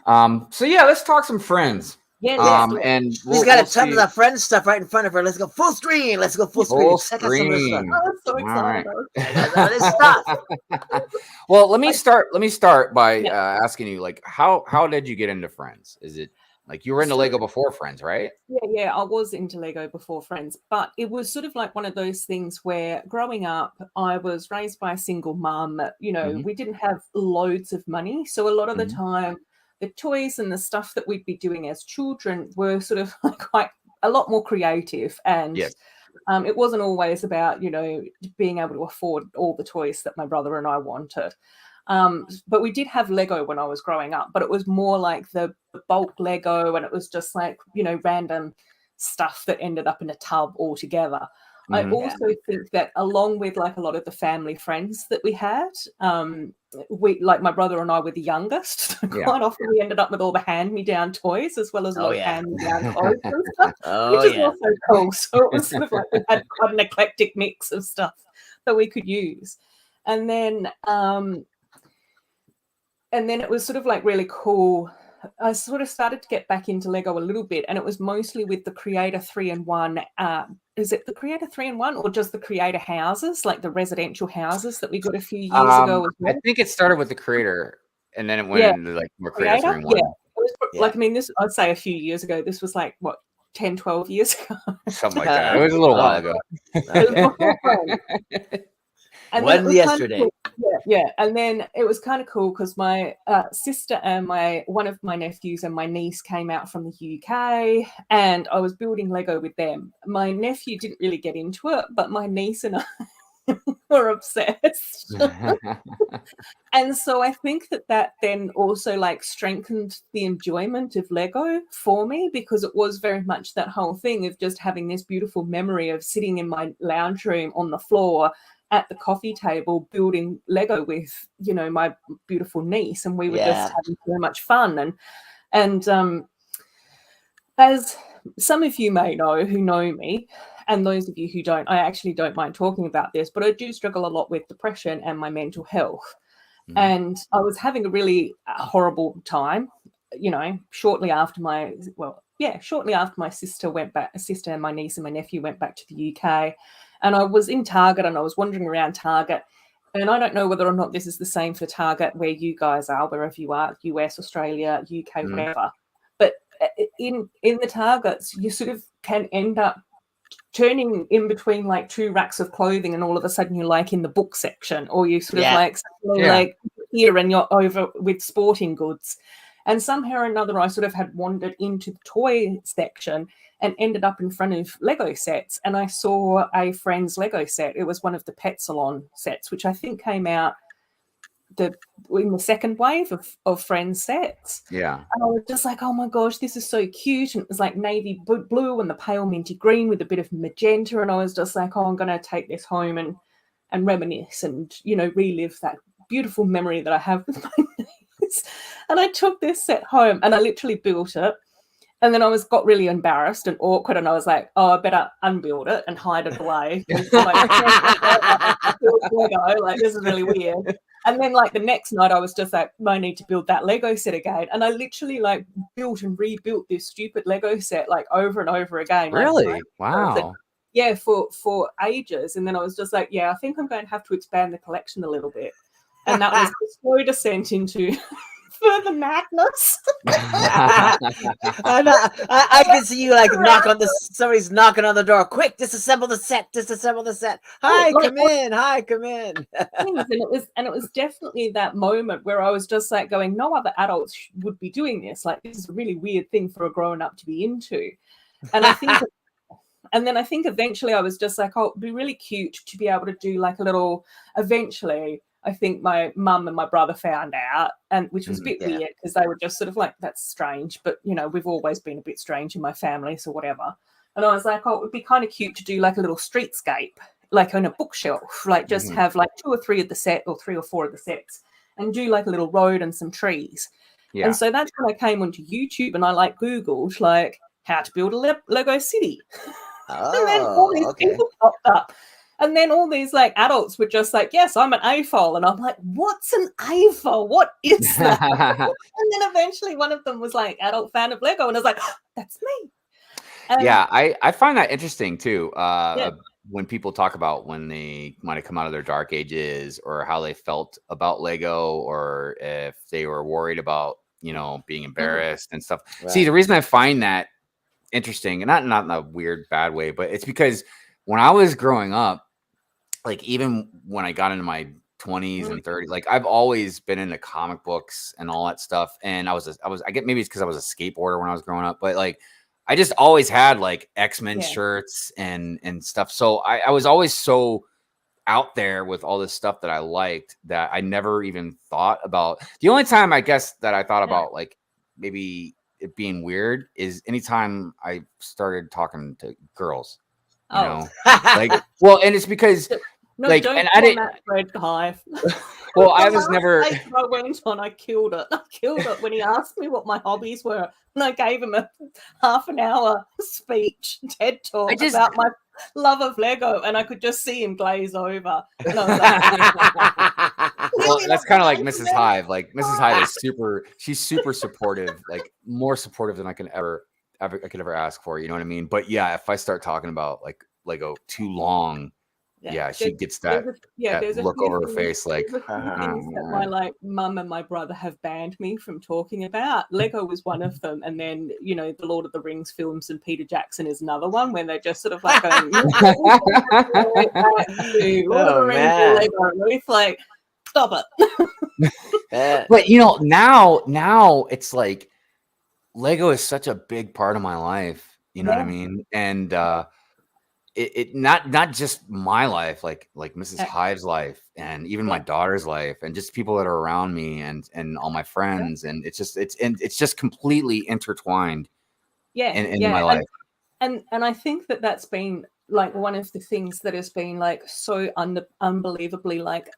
So let's talk some friends. And she's got a ton of the friends stuff right in front of her. Let's go full screen. Check out some of this stuff. Oh, I'm so excited. This stuff. Well, let me start by asking you, like, how did you get into Friends? Is it like you were into Lego before Friends, right? Yeah, I was into Lego before Friends, but it was sort of like one of those things where growing up, I was raised by a single mum. You know, we didn't have loads of money, so a lot of the time, the toys and the stuff that we'd be doing as children were sort of like quite a lot more creative, and it wasn't always about, you know, being able to afford all the toys that my brother and I wanted. But we did have Lego when I was growing up, but it was more like the bulk Lego, and it was just like, you know, random stuff that ended up in a tub altogether. I also think that along with like a lot of the family friends that we had, we, like my brother and I were the youngest. Quite often we ended up with all the hand-me-down toys as well as a lot of hand-me-down clothes and stuff, which is also cool. So it was sort of like we had quite an eclectic mix of stuff that we could use. And then it was sort of like really cool. I sort of started to get back into Lego a little bit, and it was mostly with the Creator 3-in-1. Is it the Creator 3-in-1 or just the Creator houses, like the residential houses that we got a few years ago? As well? I think it started with the Creator, and then it went into like more Creator 3-in-1. Yeah. It was, like, I mean, this, I'd say a few years ago. This was like, what, 10, 12 years ago? Something like that. It was a little while ago. And wasn't yesterday. Cool. Yeah. And then it was kind of cool because my sister and one of my nephews and my niece came out from the UK, and I was building Lego with them. My nephew didn't really get into it, but my niece and I were obsessed. And so I think that then also like strengthened the enjoyment of Lego for me, because it was very much that whole thing of just having this beautiful memory of sitting in my lounge room on the floor at the coffee table building Lego with, you know, my beautiful niece, and we were just having so much fun. And as some of you may know who know me, and those of you who don't, I actually don't mind talking about this, but I do struggle a lot with depression and my mental health. And I was having a really horrible time, you know, shortly after my sister and my niece and my nephew went back to the UK. And I was in Target, and I was wandering around Target. And I don't know whether or not this is the same for Target where you guys are, wherever you are, US, Australia, UK, whatever. But in the Targets, you sort of can end up turning in between like two racks of clothing, and all of a sudden you're like in the book section, or you sort of like here and you're over with sporting goods. And somehow or another, I sort of had wandered into the toy section and ended up in front of Lego sets. And I saw a Friends Lego set. It was one of the Pet Salon sets, which I think came out in the second wave of Friends sets. Yeah. And I was just like, oh my gosh, this is so cute. And it was like navy blue and the pale minty green with a bit of magenta. And I was just like, oh, I'm going to take this home and reminisce and, you know, relive that beautiful memory that I have with my niece. And I took this set home and I literally built it. And then I got really embarrassed and awkward, and I was like, oh, I better unbuild it and hide it away. Like, this is really weird. And then like the next night I was just like, I need to build that Lego set again. And I literally like built and rebuilt this stupid Lego set like over and over again. Really? Like, wow. Yeah, for ages. And then I was just like, yeah, I think I'm going to have to expand the collection a little bit. And that was a slow descent into further madness. I can see you like somebody's knocking on the door. Quick, disassemble the set. Hi, come in. And it was definitely that moment where I was just like going, no other adults would be doing this. Like, this is a really weird thing for a grown up to be into. And I think And then I think eventually I was just like, oh, it'd be really cute to be able to do like a little, eventually I think my mum and my brother found out, and which was a bit weird because they were just sort of like, that's strange. But, you know, we've always been a bit strange in my family, so whatever. And I was like, oh, it would be kind of cute to do like a little streetscape, like on a bookshelf, like just have like 2 or 3 of the set or 3 or 4 of the sets and do like a little road and some trees. Yeah. And so that's when I came onto YouTube and I like Googled like how to build a Lego city. And then all these people popped up. And then all these like adults were just like, yes, I'm an AFOL. And I'm like, what's an AFOL? What is that? And then eventually one of them was like, adult fan of Lego. And I was like, oh, that's me. Yeah, I find that interesting too. When people talk about when they might have come out of their dark ages or how they felt about Lego or if they were worried about, you know, being embarrassed and stuff. Right. See, the reason I find that interesting, and not in a weird, bad way, but it's because when I was growing up, like even when I got into my 20s and 30s, like I've always been into comic books and all that stuff. And I get maybe it's because I was a skateboarder when I was growing up, but like I just always had like X-Men shirts and stuff. So I was always so out there with all this stuff that I liked that I never even thought about. The only time I guess that I thought about like maybe it being weird is anytime I started talking to girls. You know, like, well, and it's because like, and I didn't. Well, I was never. I went on. I killed it. I killed it when he asked me what my hobbies were, and I gave him a half an hour speech, TED talk about my love of Lego, and I could just see him glaze over. And I was like, well, that's kind of like Mrs. Hive. Like Mrs. Hive is she's super supportive, like more supportive than I could ever ask for. You know what I mean? But yeah, if I start talking about like Lego too long. Yeah, she gets that look over her face like things that my like mum and my brother have banned me from talking about. Lego was one of them, and then you know the Lord of the Rings films and Peter Jackson is another one when they're just sort of like going Lego. It's like stop it. But you know now it's like Lego is such a big part of my life. You know what I mean? And it not just my life, like Mrs. Hive's life and even my daughter's life and just people that are around me and all my friends. And it's just completely intertwined in my life. And I think that's been like one of the things that has been like so unbelievably like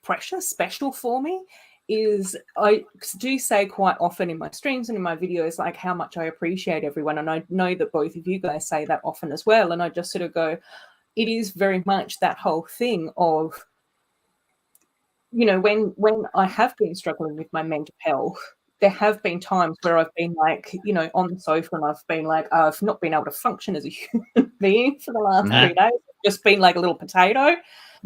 precious, special for me. Is I do say quite often in my streams and in my videos like how much I appreciate everyone, and I know that both of you guys say that often as well, and I just sort of go, it is very much that whole thing of, you know, when I have been struggling with my mental health, there have been times where I've been like, you know, on the sofa and I've been like, I've not been able to function as a human being for the last 3 days, just been like a little potato.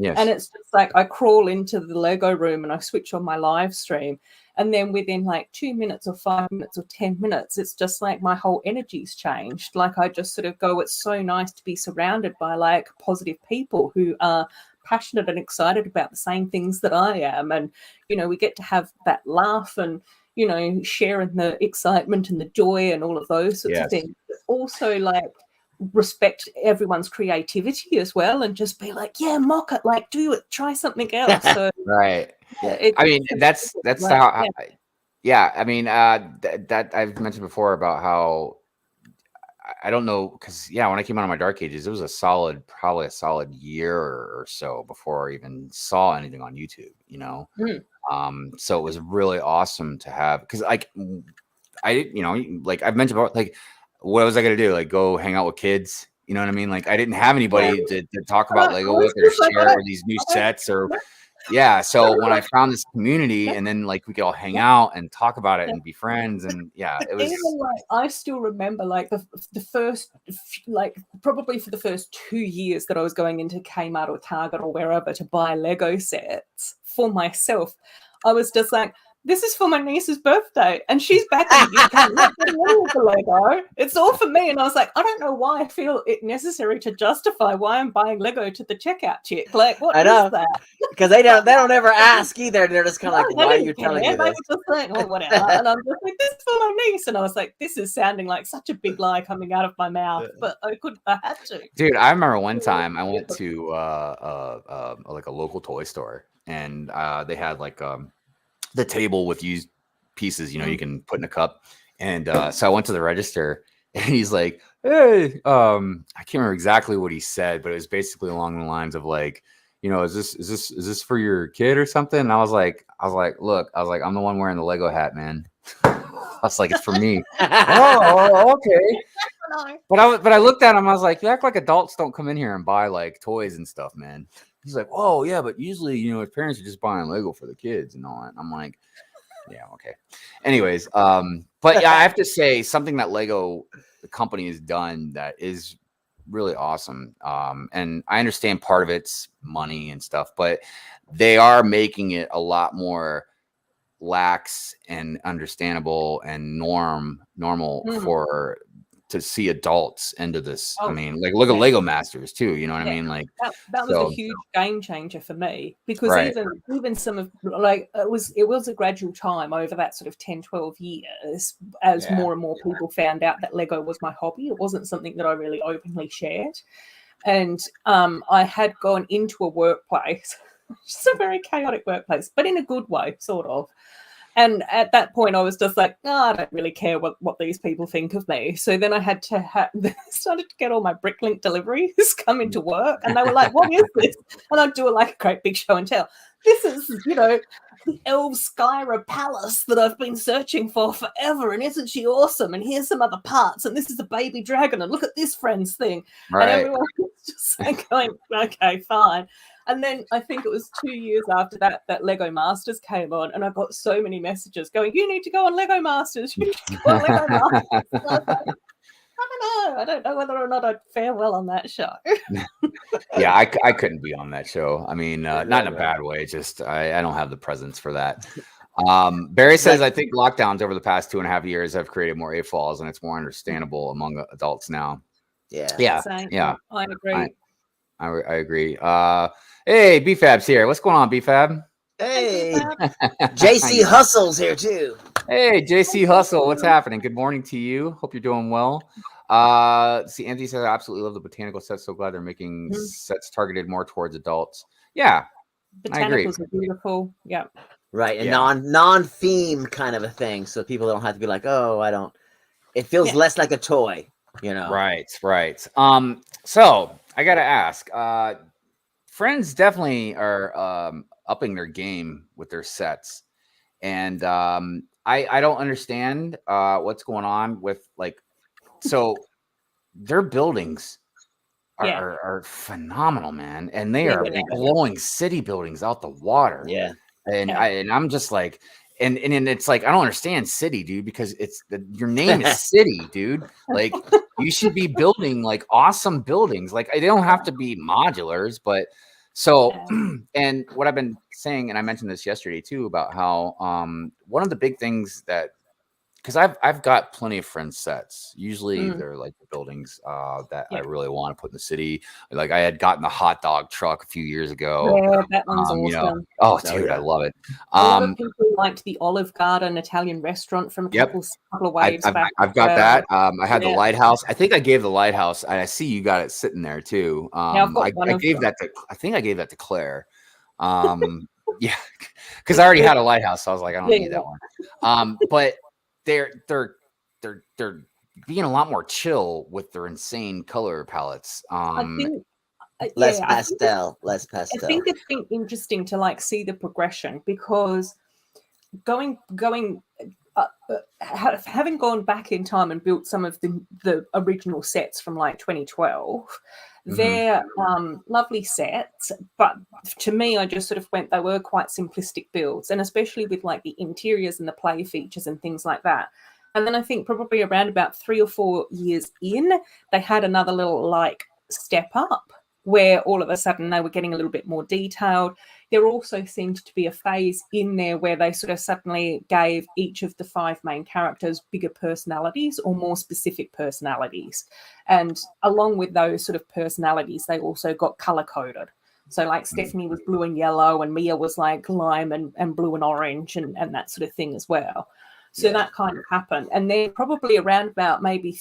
Yes. And it's just like I crawl into the Lego room and I switch on my live stream. And then within like 2 minutes or 5 minutes or 10 minutes, it's just like my whole energy's changed. Like I just sort of go, it's so nice to be surrounded by like positive people who are passionate and excited about the same things that I am. And, you know, we get to have that laugh and, you know, sharing the excitement and the joy and all of those sorts of things. But also like respect everyone's creativity as well and just be like, yeah, mock it, like do it, try something else. So right. I mean, that's like, how I mean that I've mentioned before about how I don't know, because when I came out of my dark ages, it was probably a solid year or so before I even saw anything on YouTube, you know. So it was really awesome to have, because like I didn't, you know, like I've mentioned about like what was I gonna do? Like go hang out with kids? You know what I mean? Like I didn't have anybody to talk about Lego with or share these new sets or so when I found this community and then like we could all hang out and talk about it and be friends and it was even like I still remember like the first like probably for the first 2 years that I was going into Kmart or Target or wherever to buy Lego sets for myself. I was just like, this is for my niece's birthday, and she's back in the UK, not getting any of the Lego. It's all for me. And I was like, I don't know why I feel it necessary to justify why I'm buying Lego to the checkout chick. Like, what I know. is that? Because they don't ever ask either. They're just kind of like, No, why are they you didn't telling care. me They this? were just like, oh, whatever. And I'm just like, this is for my niece. And I was like, this is sounding like such a big lie coming out of my mouth, but I had to. Dude, I remember one time I went to like a local toy store, and they had like the table with used pieces, you know, you can put in a cup. And so I went to the register, and he's like, hey, I can't remember exactly what he said, but it was basically along the lines of like, you know, is this for your kid or something? And I was like, look, I'm the one wearing the Lego hat, man. I was like, it's for me. Oh, okay. But I looked at him, I was like, you act like adults don't come in here and buy like toys and stuff, man. He's like, oh yeah, but usually, you know, his parents are just buying Lego for the kids and all that. And I'm like, yeah, okay. Anyways, but yeah, I have to say something that Lego, the company, has done that is really awesome. And I understand part of it's money and stuff, but they are making it a lot more lax and understandable and normal for to see adults into this. I mean, like look at Lego Masters too, you know what I mean? Like that was a huge game changer for me, because even some of like it was a gradual time over that sort of 10-12 years as more and more people found out that Lego was my hobby. It wasn't something that I really openly shared. And I had gone into a workplace, just a very chaotic workplace, but in a good way, sort of. And at that point, I was just like, I don't really care what these people think of me. So then I had to started to get all my Bricklink deliveries come into work. And they were like, what is this? And I'd do like a great big show and tell. This is, you know, the Elf Skyra Palace that I've been searching for forever. And isn't she awesome? And here's some other parts. And this is a baby dragon. And look at this friend's thing. Right. And everyone was just like going, okay, fine. And then I think it was 2 years after that Lego Masters came on, and I got so many messages going, you need to go on Lego Masters. You need to go on Lego Masters. And I was like, I don't know whether or not I'd fare well on that show. Yeah, I couldn't be on that show. I mean, not in a bad way. Just I don't have the presence for that. Barry says, I think lockdowns over the past 2.5 years have created more AFOLs, and it's more understandable among adults now. Yeah. I agree. I agree. Hey, BFab's here. What's going on, BFab? Hey, JC Hustle's here too. Hey, JC Hustle, what's happening? Good morning to you. Hope you're doing well. See, Anthony says, I absolutely love the botanical sets. So glad they're making sets targeted more towards adults. Yeah, I agree. Botanicals are beautiful. Yeah. Right, and non-theme kind of a thing, so people don't have to be like, oh, I don't. It feels less like a toy, you know. Right. So I gotta ask. Friends definitely are upping their game with their sets, and I don't understand what's going on with like. So their buildings are phenomenal, man, and they are blowing city buildings out the water. Yeah, and I'm just like. And it's like, I don't understand city, dude, because your name is city, dude. Like you should be building like awesome buildings. Like they don't have to be modulars, but so, and what I've been saying, and I mentioned this yesterday too, about how one of the big things that, because I've got plenty of friend sets. Usually they're like the buildings that I really want to put in the city. Like I had gotten the hot dog truck a few years ago. Yeah, that one's awesome. You know, oh, dude, I love it. A lot of people liked the Olive Garden Italian restaurant from a couple of waves back. I've got that. I had the lighthouse. I think I gave the lighthouse. I see you got it sitting there too. I gave that to. I think I gave that to Claire. Yeah, because I already had a lighthouse, so I was like, I don't need that one. But they're being a lot more chill with their insane color palettes. Less pastel. I think it's been interesting to like see the progression, because having gone back in time and built some of the original sets from like 2012, they're lovely sets, but to me, I just sort of went, they were quite simplistic builds, and especially with like the interiors and the play features and things like that. And then I think probably around about 3 or 4 years in, they had another little like step up, where all of a sudden they were getting a little bit more detailed. there also seemed to be a phase in there where they sort of suddenly gave each of the 5 main characters bigger personalities or more specific personalities. And along with those sort of personalities, they also got color coded. So like Stephanie was blue and yellow, and Mia was like lime and blue and orange and that sort of thing as well. So that kind of happened. And then probably around about maybe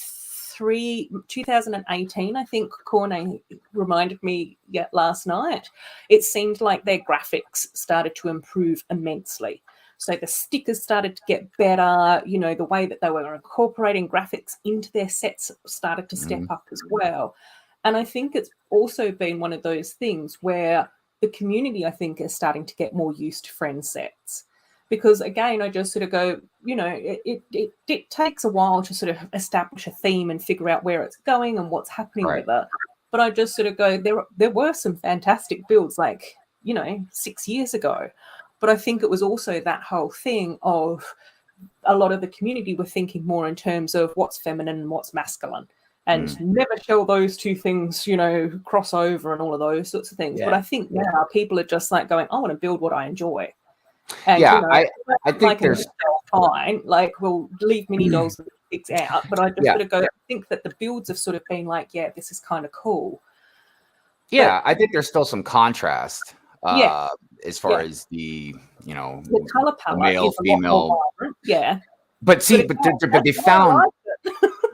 2018, I think Corne reminded me last night, it seemed like their graphics started to improve immensely. So the stickers started to get better, you know, the way that they were incorporating graphics into their sets started to step up as well. And I think it's also been one of those things where the community, I think, is starting to get more used to friend sets. Because again, I just sort of go, you know, it takes a while to sort of establish a theme and figure out where it's going and what's happening with it. But I just sort of go, there were some fantastic builds like, you know, 6 years ago. But I think it was also that whole thing of a lot of the community were thinking more in terms of what's feminine and what's masculine. And never shall those two things, you know, cross over and all of those sorts of things. But I think now people are just like going, I want to build what I enjoy. And, yeah, you know, I think like there's fine. Like we'll leave mini dolls and pigs out, but I just sort of go. I think that the builds have sort of been like, yeah, this is kind of cool. Yeah, I think there's still some contrast. As far as the, you know, the color palette, male, female. But see, but they found.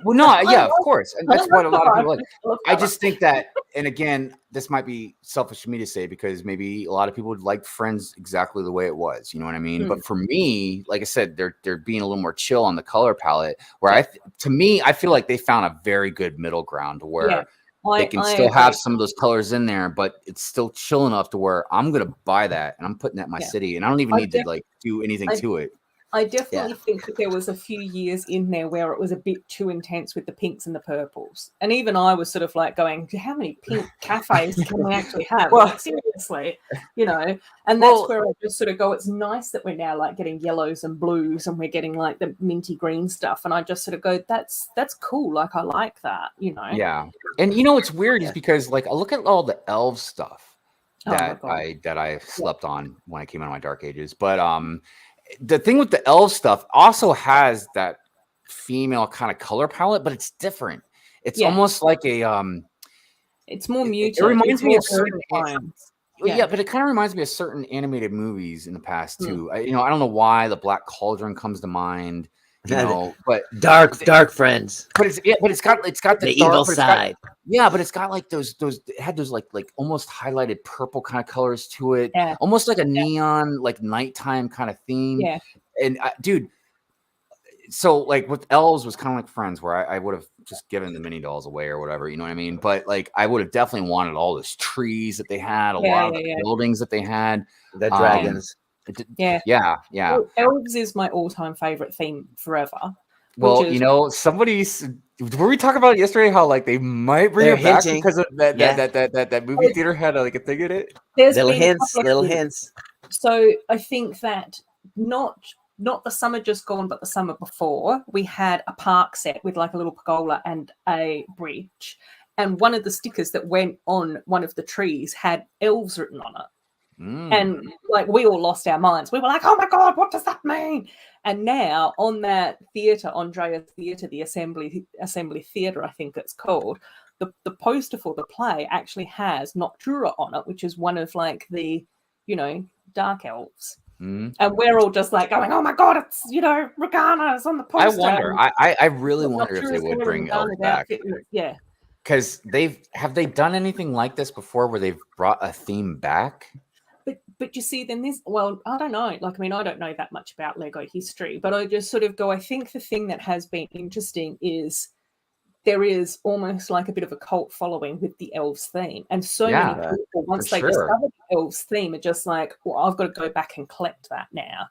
Well, no, yeah, of course, and that's what a lot of people like. I just think that, and again, this might be selfish of me to say because maybe a lot of people would like Friends exactly the way it was. You know what I mean? But for me, like I said, they're being a little more chill on the color palette. Where to me, I feel like they found a very good middle ground to where they can still have some of those colors in there, but it's still chill enough to where I'm gonna buy that and I'm putting that in my city, and I don't even need to like do anything to it. I definitely think that there was a few years in there where it was a bit too intense with the pinks and the purples. And even I was sort of like going, how many pink cafes can we actually have? Well, like, seriously, you know? And that's where I just sort of go, it's nice that we're now like getting yellows and blues and we're getting like the minty green stuff. And I just sort of go, that's cool. Like, I like that, you know? Yeah. And you know, what's weird is because like, I look at all the elf stuff that I slept on when I came out of my dark ages. But, the thing with the elf stuff also has that female kind of color palette, but it's different. It's almost like a it's more muted. It reminds me of certain but it kind of reminds me of certain animated movies in the past too. I don't know why the Black Cauldron comes to mind. You know, but dark friends. But it's got the dark, evil side. But it's got like those it had those like almost highlighted purple kind of colors to it, almost like a neon like nighttime kind of theme. Yeah, and dude, so like with elves was kind of like Friends, where I would have just given the mini dolls away or whatever, you know what I mean? But like I would have definitely wanted all those trees that they had, a lot of the buildings that they had, the dragons. Yeah. Well, elves is my all-time favorite theme forever. Well, you know, were we talking about it yesterday how like they might bring it back because of that movie theater had like a thing in it? There's little hints. So I think that not the summer just gone, but the summer before, we had a park set with like a little pergola and a bridge, and one of the stickers that went on one of the trees had elves written on it. And like we all lost our minds. We were like, oh my God, what does that mean? And now on that theatre, Andrea's Theatre, the Assembly Theatre, I think it's called, the poster for the play actually has Noctura on it, which is one of like the, you know, dark elves. And we're all just like going, oh my God, it's, you know, Regana's on the poster. I wonder. I really wonder if they would bring elves back. Yeah. Because have they done anything like this before where they've brought a theme back? But you see, then this, well, I don't know. Like, I mean, I don't know that much about Lego history, but I just sort of go, I think the thing that has been interesting is there is almost like a bit of a cult following with the elves theme. And so many people, once they discover the elves theme, are just like, well, I've got to go back and collect that now.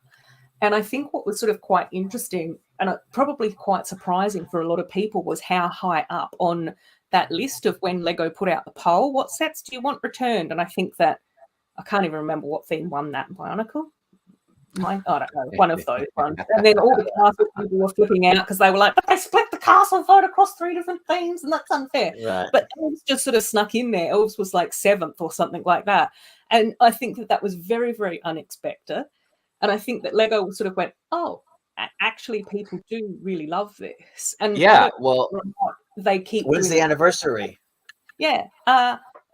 And I think what was sort of quite interesting and probably quite surprising for a lot of people was how high up on that list of when Lego put out the poll, what sets do you want returned? And I think that I can't even remember what theme won that. Bionicle? I don't know. One of those ones. And then all the castle people were flipping out because they were like, but they split the castle vote across 3 different themes and that's unfair. Right. But Elves just sort of snuck in there. Elves was like 7th or something like that. And I think that was very, very unexpected. And I think that Lego sort of went, oh, actually, people do really love this. And yeah, well, they keep. When's the anniversary? Yeah.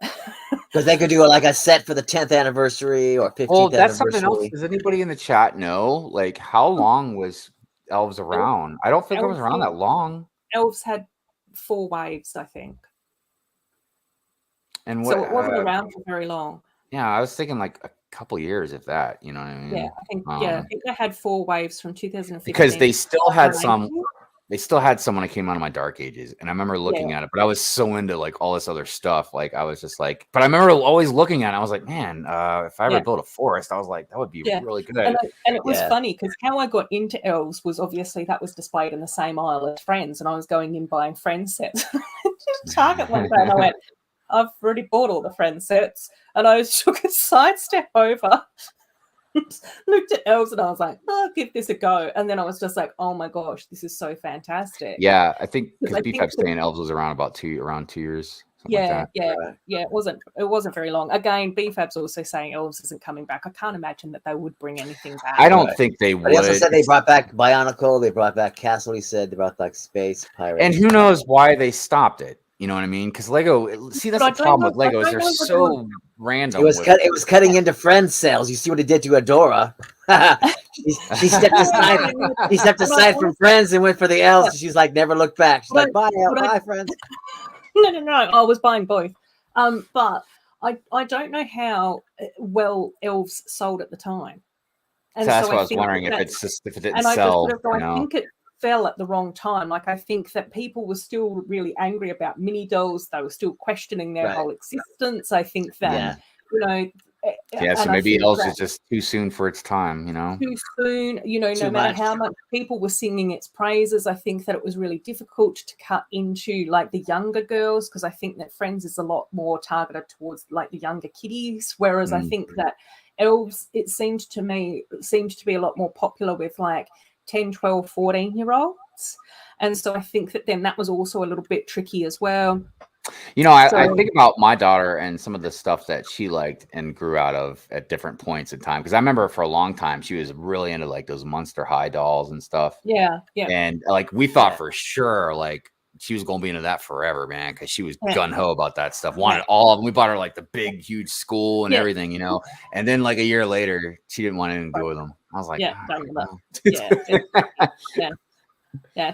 Because they could do like a set for the 10th anniversary or 15th well, that's anniversary. something else. Does anybody in the chat know? Like, how long was Elves around? I don't think it was around that long. Elves had 4 waves, I think. And what, so it wasn't around for very long. Yeah, I was thinking like a couple years, if that. You know what I mean? Yeah, I think they had 4 waves from 2015. Because they still had some. They still had some when I came out of my dark ages, and I remember looking at it. But I was so into like all this other stuff, like I was just like. But I remember always looking at it. I was like, man, if I ever built a forest, I was like, that would be really good. And it was funny because how I got into Elves was obviously that was displayed in the same aisle as Friends, and I was going in buying Friends sets. Just Target one day, and I went, I've already bought all the Friends sets, and I took a sidestep over. Looked at Elves and I was like, I'll give this a go. And then I was just like, oh my gosh, this is so fantastic. Yeah, I think because BFAB's saying Elves was around about 2 years. Yeah. It wasn't very long. Again, BFAB's also saying Elves isn't coming back. I can't imagine that they would bring anything back. I don't think they would. They also said they brought back Bionicle, they brought back Castle, he said, they brought back Space Pirates. And who knows why they stopped it. You know what I mean? Because Lego, see, that's the problem with Lego is they're so random. It was cutting into Friends sales. You see what it did to Adora. she stepped aside. He stepped aside from Friends and went for the Elves. She's like, never looked back. She's like, bye, bye, Friends. No. I was buying both. But I don't know how well Elves sold at the time. And so that's so what I was wondering if it didn't and sell. I think it fell at the wrong time. Like I think that people were still really angry about mini dolls. They were still questioning their whole existence. I think that so maybe Elves is just too soon for its time, too soon, no matter how much people were singing its praises. I think that it was really difficult to cut into like the younger girls, because I think that Friends is a lot more targeted towards like the younger kiddies, whereas I think that Elves, it seemed to be a lot more popular with like 10, 12, 14-year-olds. And so I think that then that was also a little bit tricky as well. I think about my daughter and some of the stuff that she liked and grew out of at different points in time. Because I remember for a long time, she was really into like those Monster High dolls and stuff. Yeah. And like we thought for sure, like she was going to be into that forever, man. Because she was gun-ho about that stuff. Wanted all of them. We bought her like the big, huge school and everything, And then like a year later, she didn't want anything to do with them. I was like,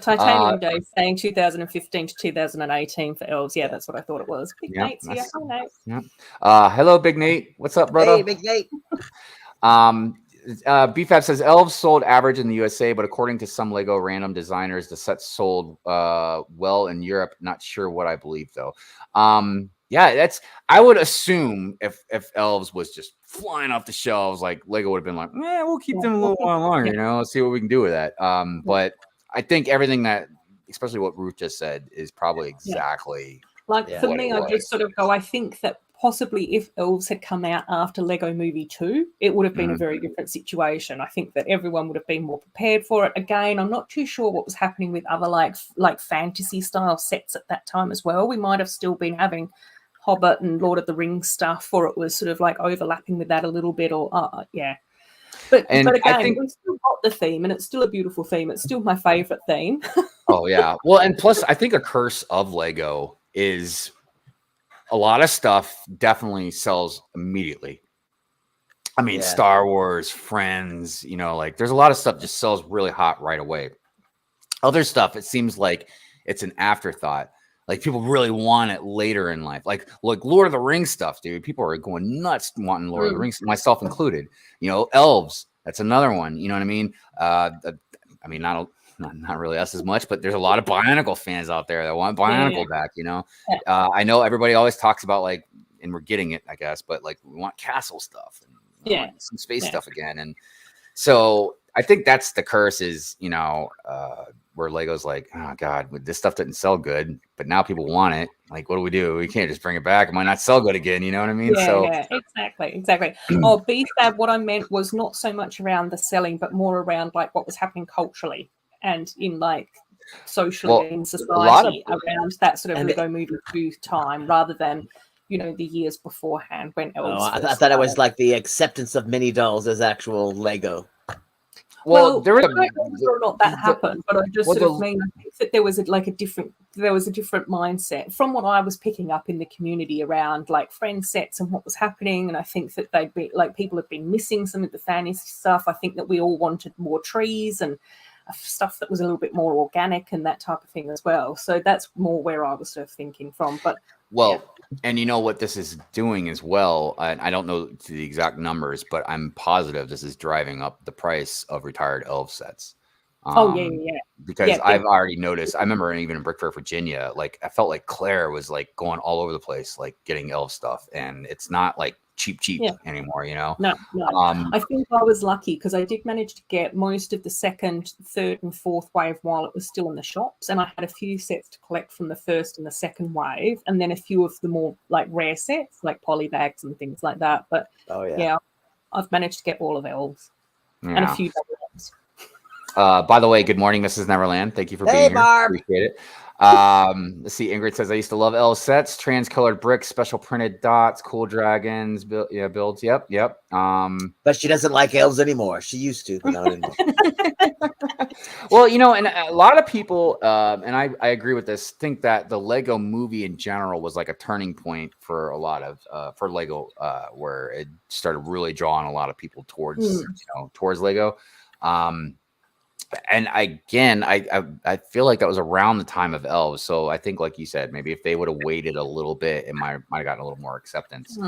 Titanium Day saying 2015 to 2018 for Elves. Yeah, that's what I thought it was. Big Nate's here. Hello, Big Nate. What's up, brother? Hey, Big Nate. BFAB says Elves sold average in the USA, but according to some Lego random designers, the set sold well in Europe. Not sure what I believe though. I would assume if Elves was just flying off the shelves, like Lego would have been like, we'll keep them a little while longer, see what we can do with that. But I think everything that, especially what Ruth just said, is probably exactly like for me. I just sort of go, I think that possibly if Elves had come out after Lego Movie 2, it would have been a very different situation. I think that everyone would have been more prepared for it. Again, I'm not too sure what was happening with other like fantasy style sets at that time as well. We might have still been having Hobbit and Lord of the Rings stuff, or it was sort of like overlapping with that a little bit, or But again, we still got the theme, and it's still a beautiful theme. It's still my favorite theme. Oh yeah, well, and plus, I think a curse of Lego is a lot of stuff definitely sells immediately. I mean, Star Wars, Friends, like there's a lot of stuff just sells really hot right away. Other stuff, it seems like it's an afterthought. Like people really want it later in life. Like Lord of the Rings stuff, dude. People are going nuts wanting Lord of the Rings, myself included. Elves, that's another one. You know what I mean? I mean, not really us as much, but there's a lot of Bionicle fans out there that want Bionicle back. I know everybody always talks about like, and we're getting it, I guess, but like we want Castle stuff and some space stuff again. And so I think that's the curse is, where Lego's like, oh God, this stuff didn't sell good, but now people want it. Like, what do? We can't just bring it back. It might not sell good again. You know what I mean? Yeah, exactly. BFAB, what I meant was not so much around the selling, but more around like what was happening culturally and in like socially in society around that sort of Lego Movie 2 time, rather than the years beforehand when Oh, elves. I thought it was like the acceptance of mini dolls as actual Lego. Well, I don't know whether or not that happened, but I just sort of mean I think that there was a different mindset from what I was picking up in the community around like friend sets and what was happening. And I think that they'd be like people have been missing some of the fantasy stuff. I think that we all wanted more trees and stuff that was a little bit more organic and that type of thing as well. So that's more where I was sort of thinking from. But and you know what this is doing as well. I don't know the exact numbers, but I'm positive this is driving up the price of retired elf sets. Because I've already noticed. I remember even in Brick Fair, Virginia, like I felt like Claire was like going all over the place, like getting elf stuff, and it's not like cheap anymore. No. I think I was lucky because I did manage to get most of the second, third, and fourth wave while it was still in the shops, and I had a few sets to collect from the first and the second wave, and then a few of the more like rare sets, like polybags and things like that. But I've managed to get all of elves and a few double elves. By the way, good morning, Mrs. Neverland. Thank you for being here. Barb. Appreciate it. Let's see. Ingrid says, I used to love elf sets, trans-colored bricks, special printed dots, cool dragons, builds. Yep. But she doesn't like elves anymore. She used to, but not anymore. Well, and a lot of people, and I agree with this, think that the Lego movie in general was like a turning point for a lot of for Lego, where it started really drawing a lot of people towards towards Lego. And again, I feel like that was around the time of elves. So I think, like you said, maybe if they would have waited a little bit, it might have gotten a little more acceptance.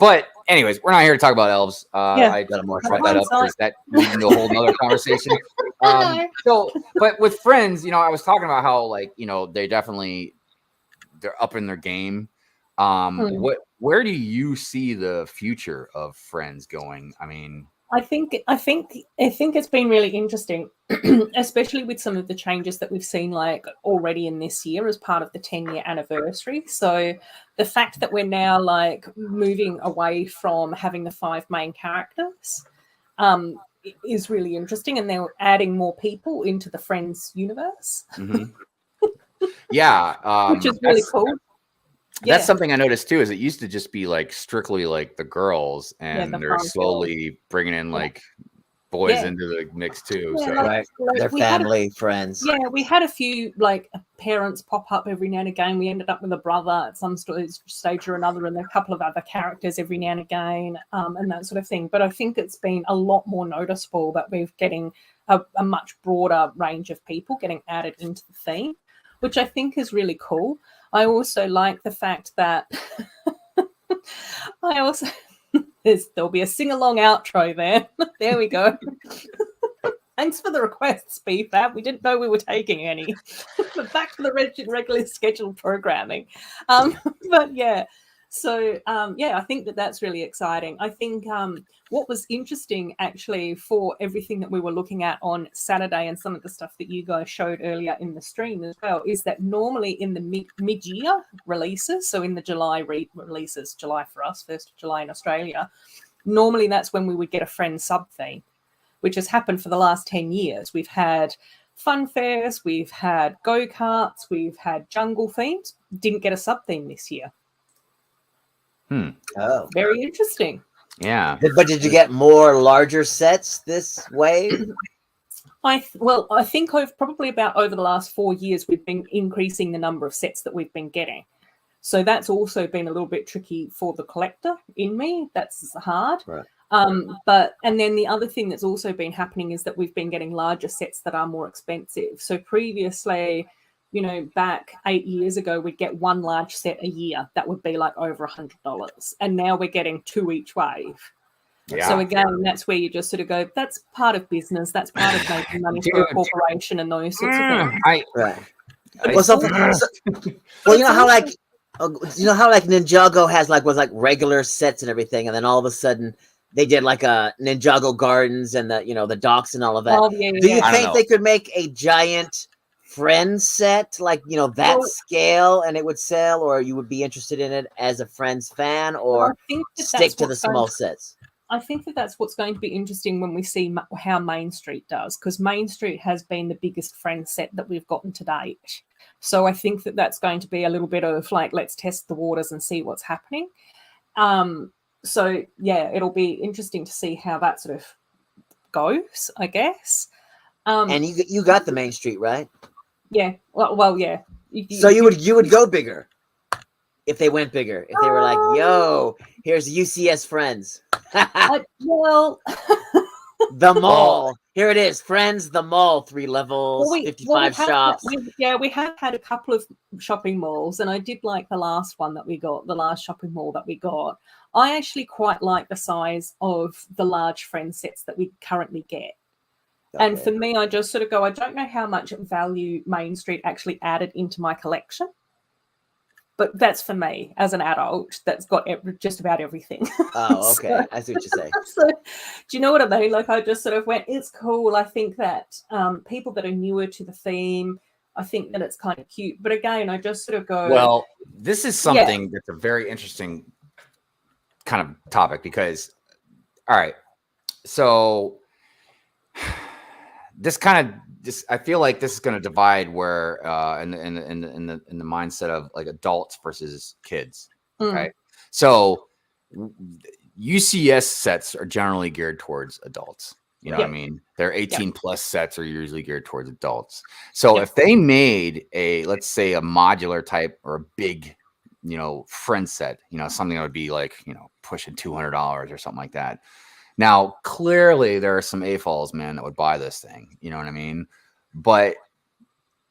But anyways, we're not here to talk about elves. I got more brought that up because that leads into a whole nother conversation. But with friends, I was talking about how like they're up in their game. Where do you see the future of friends going? I mean, I think it's been really interesting, especially with some of the changes that we've seen like already in this year as part of the 10-year anniversary. So the fact that we're now like moving away from having the 5 main characters is really interesting, and they're adding more people into the Friends universe. Which is really cool. That's something I noticed too. Is it used to just be like strictly like the girls, and they're slowly bringing in like boys into the mix too. So they're family, friends. Yeah, we had a few like parents pop up every now and again. We ended up with a brother at some stage or another, and a couple of other characters every now and again, and that sort of thing. But I think it's been a lot more noticeable that we're getting a much broader range of people getting added into the theme, which I think is really cool. I also like the fact that there'll be a sing-along outro there. There we go. Thanks for the requests, BFAB. We didn't know we were taking any. But back to the regularly scheduled programming. But yeah. So, I think that's really exciting. I think what was interesting, actually, for everything that we were looking at on Saturday and some of the stuff that you guys showed earlier in the stream as well, is that normally in the mid-year releases, so in the July releases, July for us, 1st of July in Australia, normally that's when we would get a friend sub-theme, which has happened for the last 10 years. We've had fun fairs, we've had go-karts, we've had jungle themes. Didn't get a sub-theme this year. Oh, very interesting. Yeah. But did you get more larger sets this way? I think probably about over the last 4 years, we've been increasing the number of sets that we've been getting. So that's also been a little bit tricky for the collector in me. That's hard. Right. And then the other thing that's also been happening is that we've been getting larger sets that are more expensive. So previously, back 8 years ago, we'd get one large set a year. That would be like over $100. And now we're getting 2 each wave. Yeah. So again, that's where you just sort of go, that's part of business. That's part of making money for a corporation and those sorts of things. Well, you know how like Ninjago has was regular sets and everything, and then all of a sudden they did like a Ninjago Gardens and the docks and all of that. Oh, yeah, Do you think they could make a giant friend set that scale and it would sell, or you would be interested in it as a Friends fan, or stick to the small sets? I think that that's what's going to be interesting when we see how Main Street does, because Main Street has been the biggest friend set that we've gotten to date. So I think that that's going to be a little bit of like, let's test the waters and see what's happening. So yeah, it'll be interesting to see how that sort of goes, I guess. And you got the Main Street, right? Yeah. Well, yeah. So you would go bigger if they went bigger. If they were like, "Yo, here's UCS friends." Well, the mall. Here it is, friends. The mall, 3 levels, 55 shops. We have had a couple of shopping malls, and I did like the last one that we got, the last shopping mall that we got. I actually quite like the size of the large friend sets that we currently get. Okay. And for me, I just sort of go, I don't know how much value Main Street actually added into my collection. But that's for me as an adult that's got just about everything. Oh, okay. So, I see what you're saying. So, do you know what I mean? Like, I just sort of went, it's cool. I think that people that are newer to the theme, I think that it's kind of cute. But again, I just sort of go. Well, this is something that's a very interesting kind of topic because, all right, so this kind of I feel like this is going to divide where in the mindset of like adults versus kids. Okay, so UCS sets are generally geared towards adults. You know what I mean? Their 18 plus sets are usually geared towards adults. So if they made let's say a modular type or a big, friend set, something that would be like, pushing $200 or something like that. Now, clearly there are some AFOLs, man, that would buy this thing. You know what I mean? But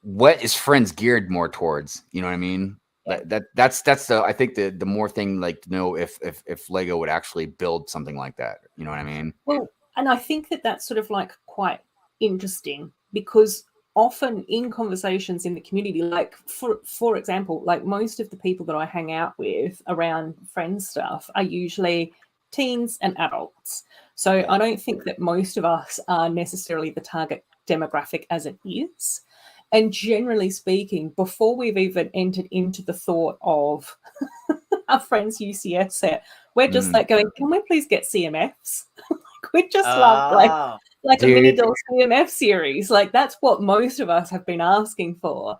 what is friends geared more towards? You know what I mean? That's the I think the more thing like to know if Lego would actually build something like that. You know what I mean? Well, and I think that that's sort of like quite interesting because often in conversations in the community, like for example, like most of the people that I hang out with around friend stuff are usually teens and adults. So I don't think that most of us are necessarily the target demographic as it is. And generally speaking, before we've even entered into the thought of our friend's UCS set, we're just like going, can we please get CMFs? We just love like a mini doll CMF series. Like that's what most of us have been asking for.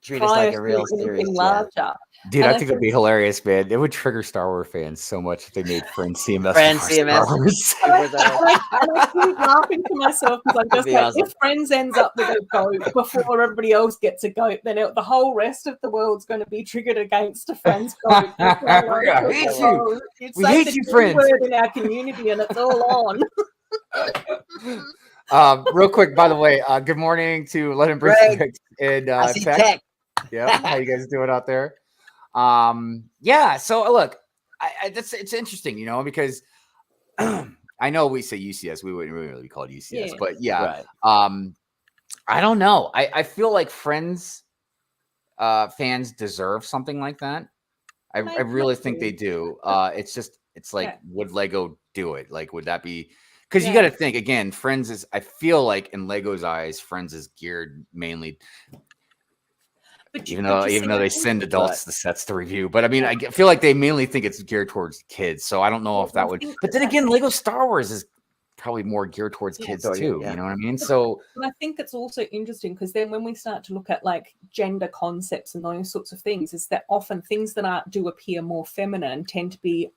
Treat us like a real series. Larger. Dude, I think it'd be hilarious, man. It would trigger Star Wars fans so much if they made Friends CMS. Friends CMS. I keep laughing to myself because I'm just like, awesome. If Friends ends up with a goat before everybody else gets a goat, then the whole rest of the world's going to be triggered against a Friends goat. I hate you. It's we like hate you, the Friends. word in our community, and it's all on. Real quick, by the way, good morning to Lennon Brick and Tech. Yeah, how you guys doing out there? So look, it's interesting, because I know we say UCS, we wouldn't really be called UCS, but I don't know. I feel like Friends fans deserve something like that. I really think they do. It's like, would Lego do it? Like, would that be? Because you got to think again. Friends is. I feel like in Lego's eyes, Friends is geared mainly. Even though they send adults the sets to review, but I mean, I feel like they mainly think it's geared towards kids. So I don't know if that would. But then again, Lego Star Wars is probably more geared towards kids too. You know what I mean? So I think it's also interesting because then when we start to look at like gender concepts and those sorts of things, is that often things that do appear more feminine tend to be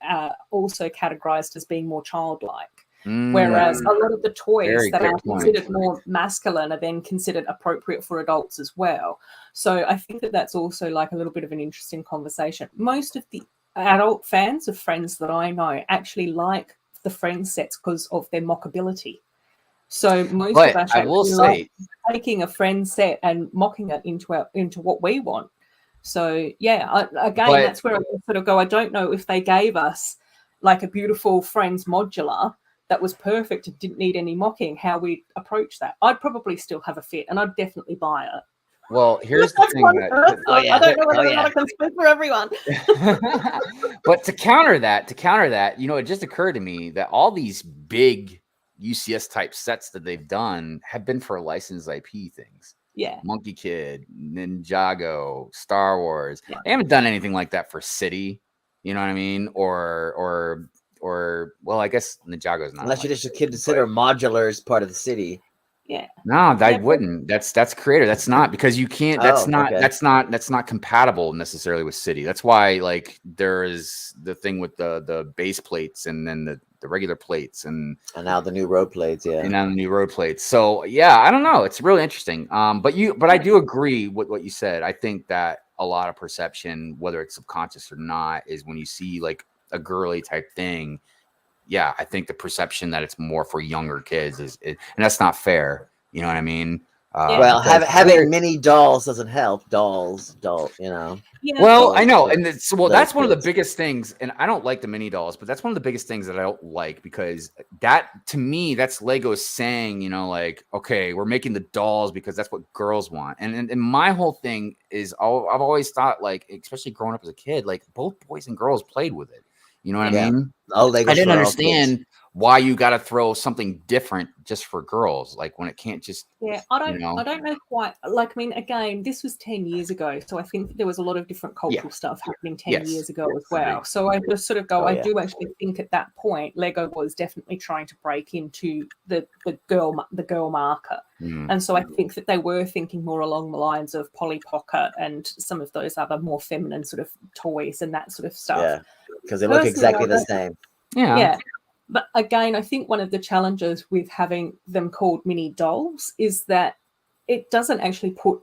also categorized as being more childlike. Whereas a lot of the toys that are considered more masculine are then considered appropriate for adults as well. So I think that that's also like a little bit of an interesting conversation. Most of the adult fans of Friends that I know actually like the Friends sets because of their mockability. So most of us like taking a Friends set and mocking it into what we want. So that's where I sort of go, I don't know if they gave us like a beautiful Friends modular that was perfect and didn't need any mocking, how we approach that. I'd probably still have a fit and I'd definitely buy it. Well, here's the thing I don't know whether I can speak for everyone. But to counter that, it just occurred to me that all these big UCS type sets that they've done have been for licensed IP things. Yeah. Monkey Kid, Ninjago, Star Wars. They haven't done anything like that for City. You know what I mean? Or or well, I guess Ninjago's not. Unless you just consider modular as part of the city. Yeah. No, I wouldn't. That's creator. That's not, because you can't. That's not compatible necessarily with city. That's why like there is the thing with the base plates and then the regular plates and now the new road plates. Yeah. And now the new road plates. So yeah, I don't know. It's really interesting. But I do agree with what you said. I think that a lot of perception, whether it's subconscious or not, is when you see like a girly type thing. Yeah, I think the perception that it's more for younger kids and that's not fair. You know what I mean? Well, having mini dolls doesn't help. Dolls, you know. Yeah. Well, I know, and that's one of the biggest things. And I don't like the mini dolls, but that's one of the biggest things that I don't like, because that, to me, that's Lego saying, you know, like, okay, we're making the dolls because that's what girls want. And my whole thing is, I've always thought, like, especially growing up as a kid, like both boys and girls played with it. You know what I mean? I didn't understand why you got to throw something different just for girls, like when it can't just. Yeah, I don't know quite. Like, I mean, again, this was 10 years ago, so I think there was a lot of different cultural stuff happening 10 years ago as well. So I just sort of go, I do actually think at that point, Lego was definitely trying to break into the girl market, and so I think that they were thinking more along the lines of Polly Pocket and some of those other more feminine sort of toys and that sort of stuff. Yeah, because they look exactly the same. Yeah. But again, I think one of the challenges with having them called mini dolls is that it doesn't actually put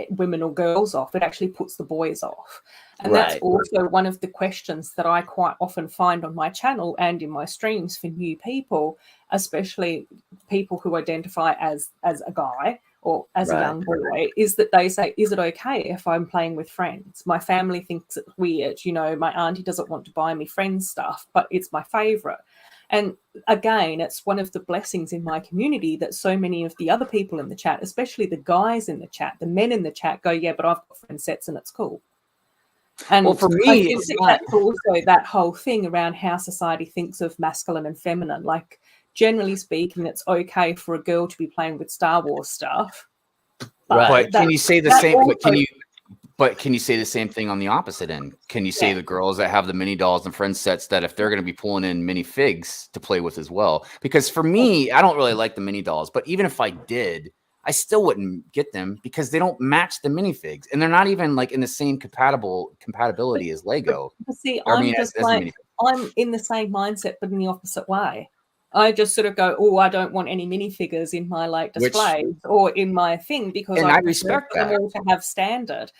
women or girls off. It actually puts the boys off. And that's also one of the questions that I quite often find on my channel and in my streams for new people, especially people who identify as a guy or as a young boy, is that they say, is it okay if I'm playing with friends? My family thinks it's weird. You know, my auntie doesn't want to buy me friends stuff, but it's my favorite. And again, it's one of the blessings in my community that so many of the other people in the chat, especially the guys in the chat, the men in the chat, go, yeah, but I've got friend sets and it's cool. And well, for me, I think that's also that whole thing around how society thinks of masculine and feminine. Like, generally speaking, it's okay for a girl to be playing with Star Wars stuff. But can you say the same? Can you say the same thing on the opposite end? Can you say the girls that have the mini dolls and friend sets, that if they're going to be pulling in mini figs to play with as well? Because for me, I don't really like the mini dolls, but even if I did, I still wouldn't get them because they don't match the minifigs, and they're not even like in the same compatibility as Lego. But see, I'm in the same mindset, but in the opposite way. I just sort of go, oh, I don't want any minifigures in my like displays or in my thing, because I respect them all to have standard.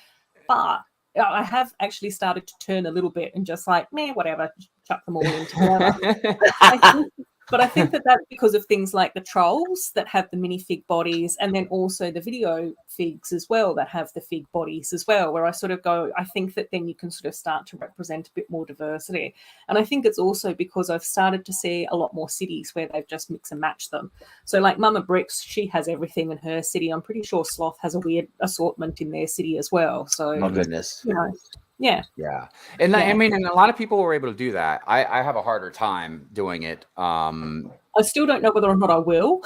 But I have actually started to turn a little bit and just like, meh, whatever, chuck them all in together. But I think that that's because of things like the trolls that have the minifig bodies, and then also the video figs as well that have the fig bodies as well, where I sort of go, I think that then you can sort of start to represent a bit more diversity. And I think it's also because I've started to see a lot more cities where they've just mix and match them. So like Mama Bricks, she has everything in her city. I'm pretty sure Sloth has a weird assortment in their city as well. So, oh goodness. You know, yeah. And I mean, and a lot of people were able to do that. I have a harder time doing it. I still don't know whether or not I will.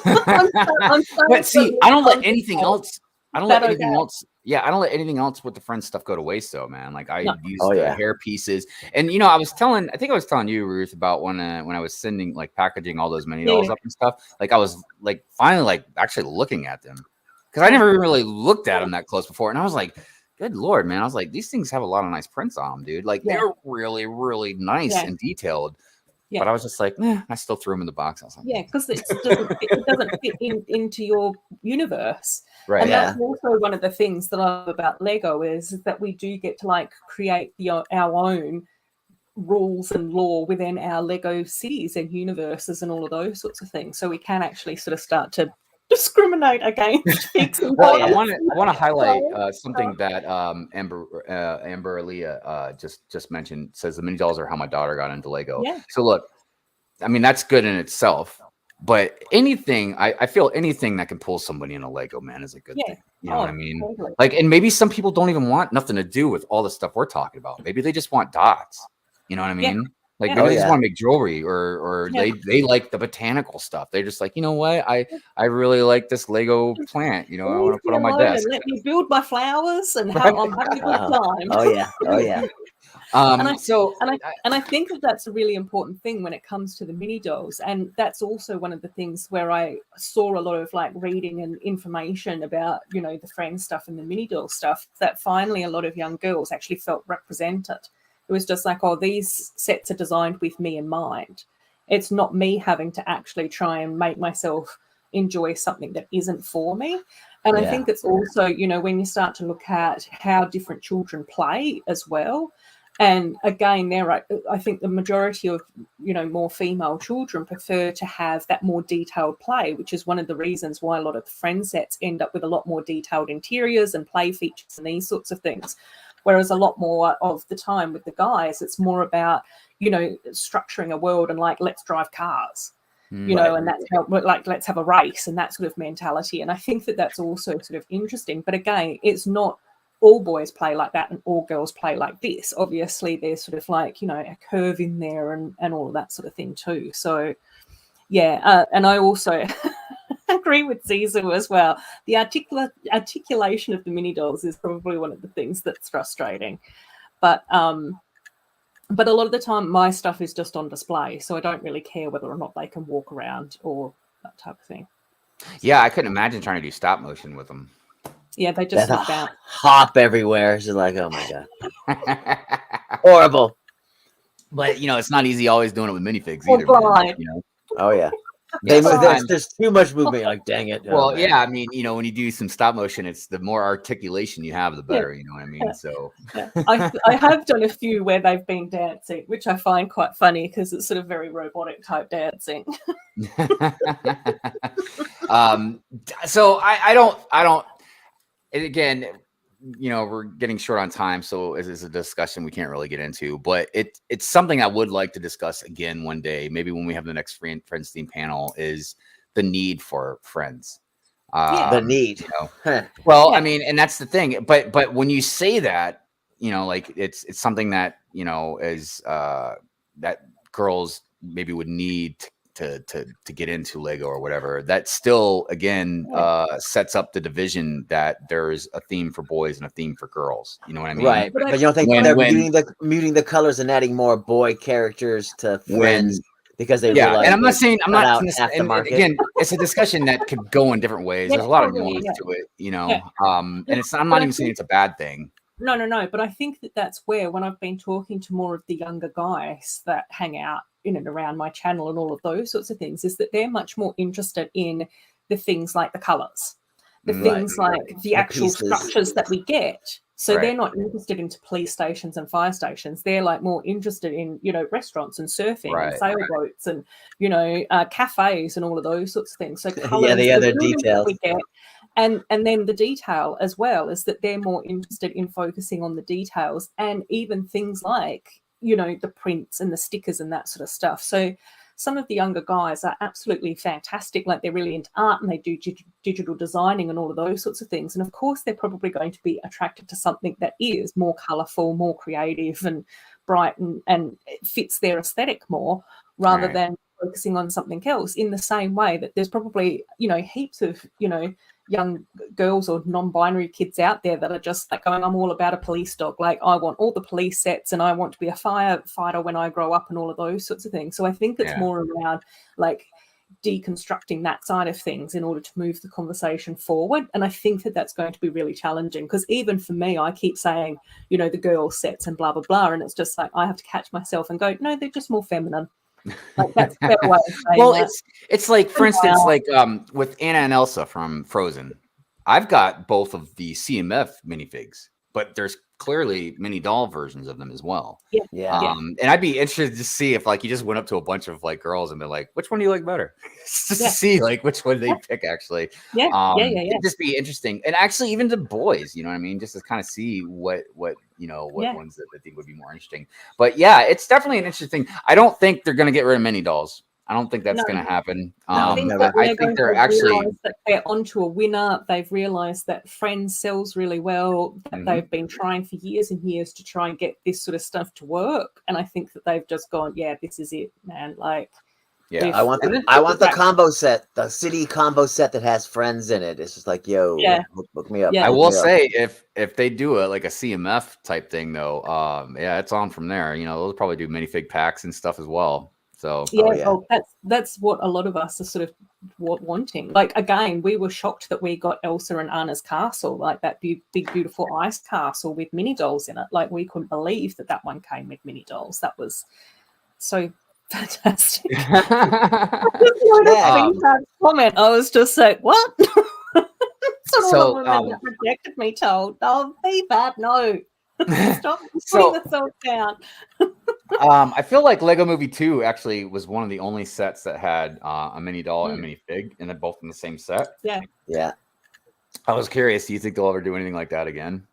But see, I don't let anything else. I don't let anything else. Yeah, I don't let anything else with the friends stuff go to waste, though, man. Like I use the hair pieces, and you know, I think I was telling you, Ruth, about when I was sending, like, packaging all those mini dolls up and stuff. Like I was like finally like actually looking at them, because I never really looked at them that close before, and I was like, good Lord, man. I was like, these things have a lot of nice prints on them, dude. Like they're really, really nice and detailed. Yeah. But I was just like, I still threw them in the box. I was like, yeah, because it doesn't fit into your universe. Right. And that's also one of the things that I love about Lego is that we do get to like create our own rules and law within our Lego cities and universes and all of those sorts of things. So we can actually sort of start to discriminate against figs and well, I want to highlight something that Amber Aaliyah just mentioned. Says the mini dolls are how my daughter got into Lego. Yeah. So look, I mean, that's good in itself, but anything I feel anything that can pull somebody in a Lego, man, is a good thing. You know what I mean? Totally. Like, and maybe some people don't even want nothing to do with all the stuff we're talking about. Maybe they just want dots. You know what I mean? Yeah. Like maybe they just want to make jewelry, or they like the botanical stuff. They're just like, you know what, I really like this Lego plant. You know, I want to put on my desk. Let me build my flowers and I'm having a good time. Oh yeah. And I think that that's a really important thing when it comes to the mini dolls, and that's also one of the things where I saw a lot of like reading and information about, you know, the friend stuff and the mini doll stuff, that finally a lot of young girls actually felt represented. It was just like, oh, these sets are designed with me in mind. It's not me having to actually try and make myself enjoy something that isn't for me. And I think it's also, you know, when you start to look at how different children play as well. And again, I think the majority of, you know, more female children prefer to have that more detailed play, which is one of the reasons why a lot of the friend sets end up with a lot more detailed interiors and play features and these sorts of things. Whereas a lot more of the time with the guys, it's more about, you know, structuring a world and like, let's drive cars. You know, and that's how, like, let's have a race and that sort of mentality. And I think that that's also sort of interesting. But again, it's not all boys play like that and all girls play like this. Obviously, there's sort of like, you know, a curve in there and all of that sort of thing too. So, yeah. And I also agree with Zizu as well. The articulation of the mini dolls is probably one of the things that's frustrating. But a lot of the time, my stuff is just on display, so I don't really care whether or not they can walk around or that type of thing. Yeah, I couldn't imagine trying to do stop motion with them. Yeah, they just slip out. Hop everywhere. It's just like, oh my god, horrible. But you know, it's not easy always doing it with minifigs either. Man, you know? Oh yeah. There's too much movement. Like, dang it. Well, yeah, I mean, you know, when you do some stop motion, it's the more articulation you have, the better. You know what I mean? So I have done a few where they've been dancing, which I find quite funny because it's sort of very robotic type dancing. So I don't. Again, you know, we're getting short on time, so it's a discussion we can't really get into, but it's something I would like to discuss again one day, maybe when we have the next Friends Theme panel, is the need for friends. The need. You know? Well, I mean, and that's the thing, but when you say that, you know, like it's something that, you know, is that girls maybe would need to get into Lego or whatever, that still again sets up the division that there's a theme for boys and a theme for girls. You know what I mean? Right. But you don't think they're muting the colors and adding more boy characters to friends because they realize, and I'm not saying I'm not again, it's a discussion that could go in different ways. There's a lot of nuance to it, you know. And I'm not even saying it's a bad thing. No, but I think that's where, when I've been talking to more of the younger guys that hang out in and around my channel and all of those sorts of things, is that they're much more interested in the things like the colors, the things like the actual structures that we get. So they're not interested into police stations and fire stations. They're like more interested in, you know, restaurants and surfing and sailboats and, you know, cafes and all of those sorts of things. So colors, the other details we get. And then the detail as well is that they're more interested in focusing on the details and even things like, you know, the prints and the stickers and that sort of stuff. So some of the younger guys are absolutely fantastic. Like, they're really into art and they do digital designing and all of those sorts of things. And of course, they're probably going to be attracted to something that is more colourful, more creative and bright and it fits their aesthetic more, rather than focusing on something else. In the same way that there's probably, you know, heaps of, you know, young girls or non-binary kids out there that are just like going, I'm all about a police dog. Like, I want all the police sets and I want to be a firefighter when I grow up and all of those sorts of things. So I think it's more around like deconstructing that side of things in order to move the conversation forward. And I think that that's going to be really challenging, because even for me, I keep saying, you know, the girl sets and blah, blah, blah. And it's just like, I have to catch myself and go, no, they're just more feminine. Like, that's a better way of saying well, that. it's like, for instance, like with Anna and Elsa from Frozen, I've got both of the CMF minifigs, but there's clearly mini doll versions of them as well. And I'd be interested to see if, like, you just went up to a bunch of like girls and be like, which one do you like better? Just to see like which one they pick actually. It'd just be interesting. And actually even to boys, you know what I mean? Just to kind of see what you know, what ones that I think would be more interesting. But yeah, it's definitely an interesting thing. I don't think they're going to get rid of mini dolls. I don't think that's going to happen. I think they're actually that they're onto a winner. They've realized that Friends sells really well, that they've been trying for years and years to try and get this sort of stuff to work. And I think that they've just gone, yeah, this is it, man. Like, Yeah, I want the combo set, the city combo set that has friends in it. It's just like, yo, hook me up. I will say if they do like a CMF type thing though, yeah, it's on from there. They'll probably do minifig packs and stuff as well. So that's what a lot of us are sort of wanting. Like, again, we were shocked that we got Elsa and Anna's castle, like that big beautiful ice castle with mini dolls in it. Like, we couldn't believe that one came with mini dolls. That was so fantastic. Comment. I was just like, what? All the women that rejected me told, oh, be bad, no. Stop putting the thought down. I feel like Lego Movie 2 actually was one of the only sets that had a mini doll and a minifig, and they're both in the same set. Yeah. I was curious. Do you think they'll ever do anything like that again?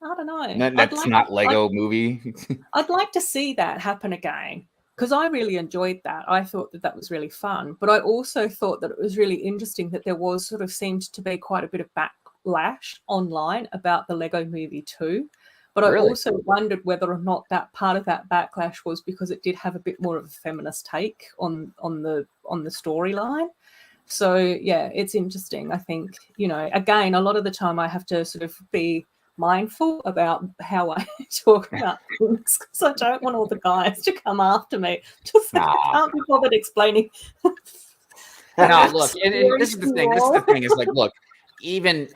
I don't know. That's not Lego Movie. I'd like to see that happen again, because I really enjoyed that. I thought that was really fun, but I also thought that it was really interesting that there was sort of seemed to be quite a bit of backlash online about the Lego Movie 2. But I also wondered whether or not that part of that backlash was because it did have a bit more of a feminist take on the storyline. So yeah, it's interesting. I think, again, a lot of the time I have to sort of be mindful about how I talk about things, because I don't want all the guys to come after me. Just I can't be bothered explaining. No, look, and this is the thing. This is the thing. Is like, look, even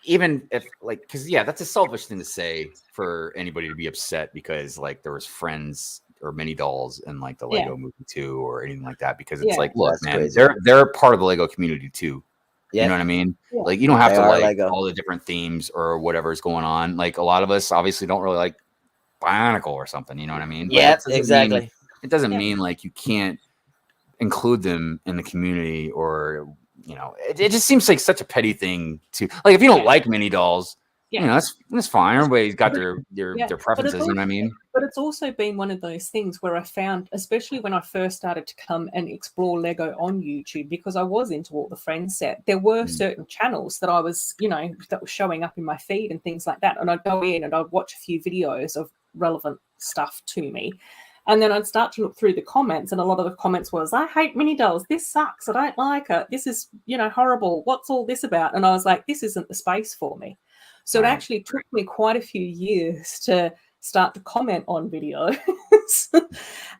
if because that's a selfish thing to say for anybody to be upset because like there was friends or mini dolls in like the Lego Movie 2 or anything like that, because it's like, look, man, crazy. They're part of the Lego community too. You know what I mean? Like, you don't have to like Lego. All the different themes or whatever's going on. Like, a lot of us obviously don't really like Bionicle or something. You know what I mean? Yeah, exactly. It doesn't mean like you can't include them in the community, or it just seems like such a petty thing to like. If you don't like mini dolls, that's fine. Everybody's got their preferences. You know what I mean? But it's also been one of those things where I found, especially when I first started to come and explore Lego on YouTube, because I was into all the Friends set, there were certain channels that I was, that were showing up in my feed and things like that. And I'd go in and I'd watch a few videos of relevant stuff to me. And then I'd start to look through the comments, and a lot of the comments was, I hate mini dolls. This sucks. I don't like it. This is, horrible. What's all this about? And I was like, this isn't the space for me. So it actually took me quite a few years to start to comment on videos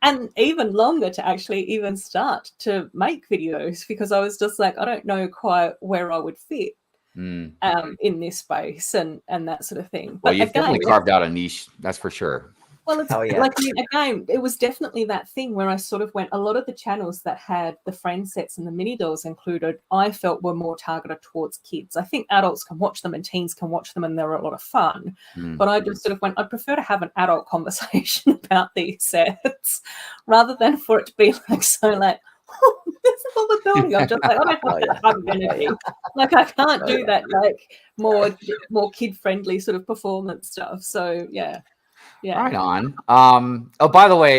and even longer to actually even start to make videos, because I was just like, I don't know quite where I would fit in this space and that sort of thing. Well, you've definitely carved out a niche. That's for sure. Well, it's like, again, it was definitely that thing where I sort of went, a lot of the channels that had the friend sets and the mini dolls included, I felt were more targeted towards kids. I think adults can watch them and teens can watch them and they're a lot of fun. But I just sort of went, I'd prefer to have an adult conversation about these sets rather than for it to be like, so like, oh, this is what we're building. I'm just like, I don't have that identity. Like, I can't do that, like, more kid-friendly sort of performance stuff. So, yeah. Right on. Oh, by the way,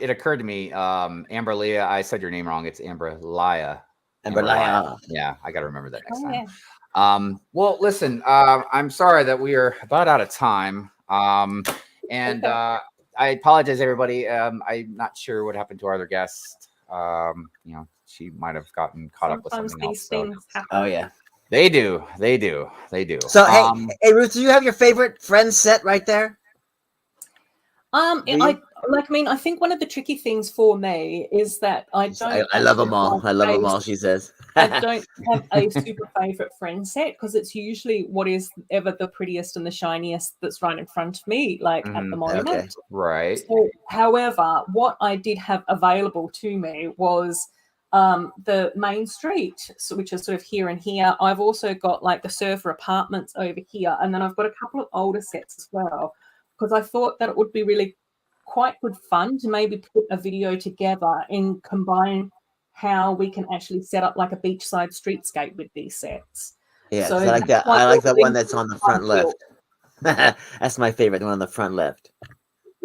it occurred to me, Amber Leah, I said your name wrong. It's Amber Leah. Amber Leah. Yeah, I got to remember that next time. Yeah. Well, listen, I'm sorry that we are about out of time. And I apologize, everybody. I'm not sure what happened to our other guest. She might have gotten caught up with something else. Oh, yeah. They do. So, hey, Ruth, do you have your favorite Friends set right there? I think one of the tricky things for me is that I don't. I love them all. I love them all. She says. I don't have a super favorite friend set, because it's usually what is ever the prettiest and the shiniest that's right in front of me, like at the moment. Okay. Right. So, however, what I did have available to me was the main street, which is sort of here and here. I've also got like the surfer apartments over here, and then I've got a couple of older sets as well, because I thought that it would be really quite good fun to maybe put a video together and combine how we can actually set up like a beachside streetscape with these sets. Yeah, so I like that. I like the one that's on the front left. That's my favorite, the one on the front left.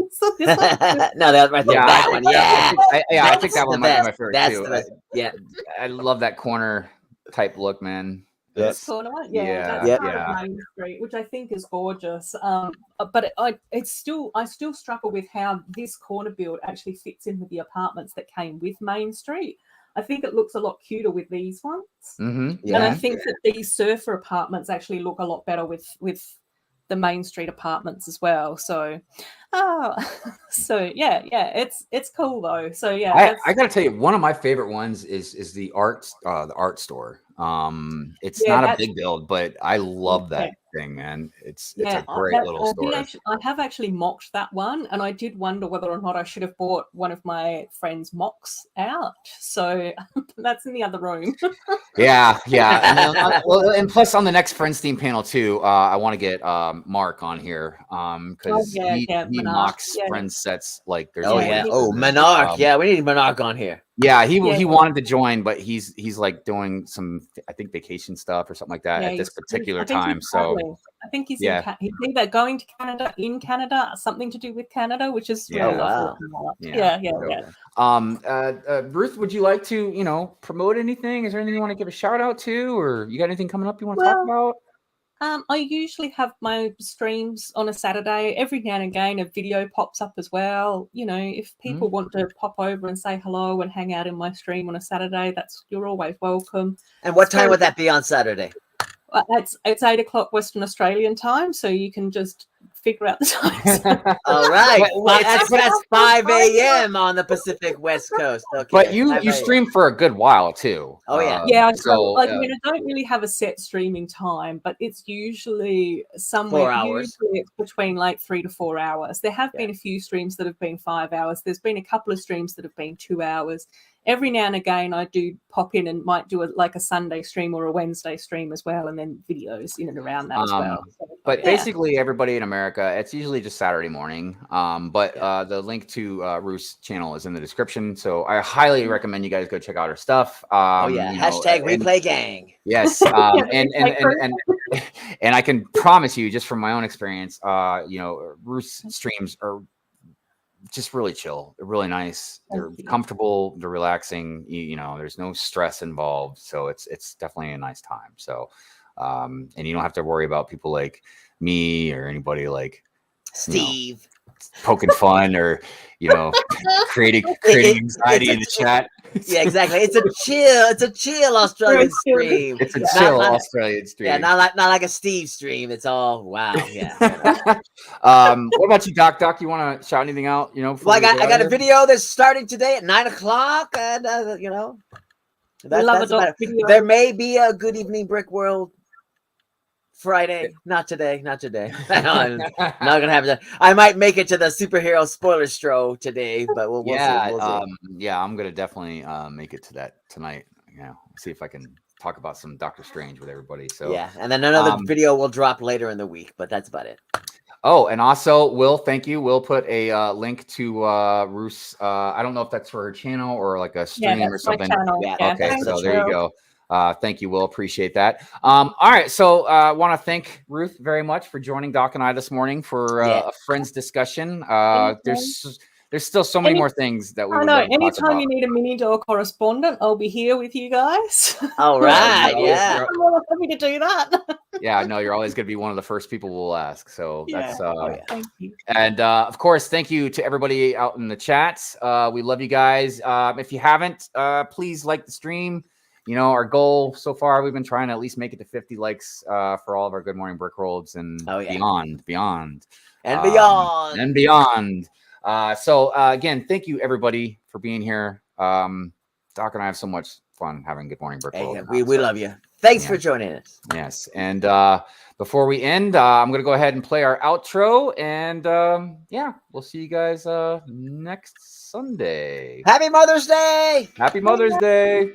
So this one, no, that right there. Yeah, that one. Yeah, I think that one might be my favorite that's too. I love that corner type look, man. This corner, that's yeah. part of Main Street, which I think is gorgeous. But I still struggle with how this corner build actually fits in with the apartments that came with Main Street. I think it looks a lot cuter with these ones, and I think that these surfer apartments actually look a lot better with the Main Street apartments as well. So, it's cool though. So yeah, I gotta tell you, one of my favorite ones is the art store. It's not a big build, but I love that thing, man. It's a great little store. I have actually mocked that one, and I did wonder whether or not I should have bought one of my friend's mocks out. So that's in the other room. yeah. And then, and plus on the next Friends Theme panel too, I want to get Mark on here because he mocks Friends sets like there's Monarch. We need Monarch on here. Yeah, he wanted to join, but he's like doing some, I think, vacation stuff or something like that at this particular time. So I think he's he's either going to Canada, in Canada, something to do with Canada, which is really Ruth, would you like to promote anything? Is there anything you want to give a shout out to, or you got anything coming up you want to talk about? I usually have my streams on a Saturday. Every now and again, a video pops up as well. If people want to pop over and say hello and hang out in my stream on a Saturday, you're always welcome. And what time would that be on Saturday? It's 8 o'clock Western Australian time, so you can just figure out the times. All right, that's 5 a.m. on the Pacific West Coast. Okay, but you stream for a good while too. Oh yeah, I don't really have a set streaming time, but it's usually somewhere 4 hours. Usually it's between like 3 to 4 hours. There have been a few streams that have been 5 hours. There's been a couple of streams that have been 2 hours. Every now and again, I do pop in and might do a Sunday stream or a Wednesday stream as well, and then videos in and around that as well. But basically, everybody in America, it's usually just Saturday morning. But the link to Ruth's channel is in the description, so I highly recommend you guys go check out her stuff. Hashtag replay gang. Yes, and I can promise you, just from my own experience, Ruth's streams are just really chill. They're really nice. They're comfortable. They're relaxing. There's no stress involved. So it's definitely a nice time. So, and you don't have to worry about people like me or anybody like Steve poking fun or creating anxiety in the chat. Yeah, exactly. It's a chill Australian stream. It's a chill Australian stream. Yeah, not like a Steve stream. It's all wow. Yeah. What about you, Doc? Doc, you want to shout anything out? I got a video that's starting today at 9 o'clock, and that's about it. There may be a Good Evening Brick World Friday. Not today. I'm not gonna have that. I might make it to the superhero spoiler show today, but we'll see. I'm gonna definitely make it to that tonight. See if I can talk about some Doctor Strange with everybody. So and then another video will drop later in the week, but that's about it. Oh, and also, Will, thank you. We'll put a link to Ruth's. I don't know if that's for her channel or like a stream or something. Okay, so there you go. Thank you, Will. Appreciate that. All right. So I want to thank Ruth very much for joining Doc and I this morning for a friends discussion. There's still so many more things that we would like to talk about. Anytime you need a mini door correspondent, I'll be here with you guys. All right. I'm more happy to do that. Yeah, no, you're always going to be one of the first people we'll ask. So that's thank you. And of course, thank you to everybody out in the chats. We love you guys. If you haven't, please like the stream. Our goal so far, we've been trying to at least make it to 50 likes for all of our Good Morning Brickworlds and beyond. So again, thank you everybody for being here. Doc and I have so much fun having Good Morning Brickworld. We love you. Thanks for joining us. Yes. And before we end, I'm going to go ahead and play our outro. And we'll see you guys next Sunday. Happy Mother's Day. Happy Mother's Day.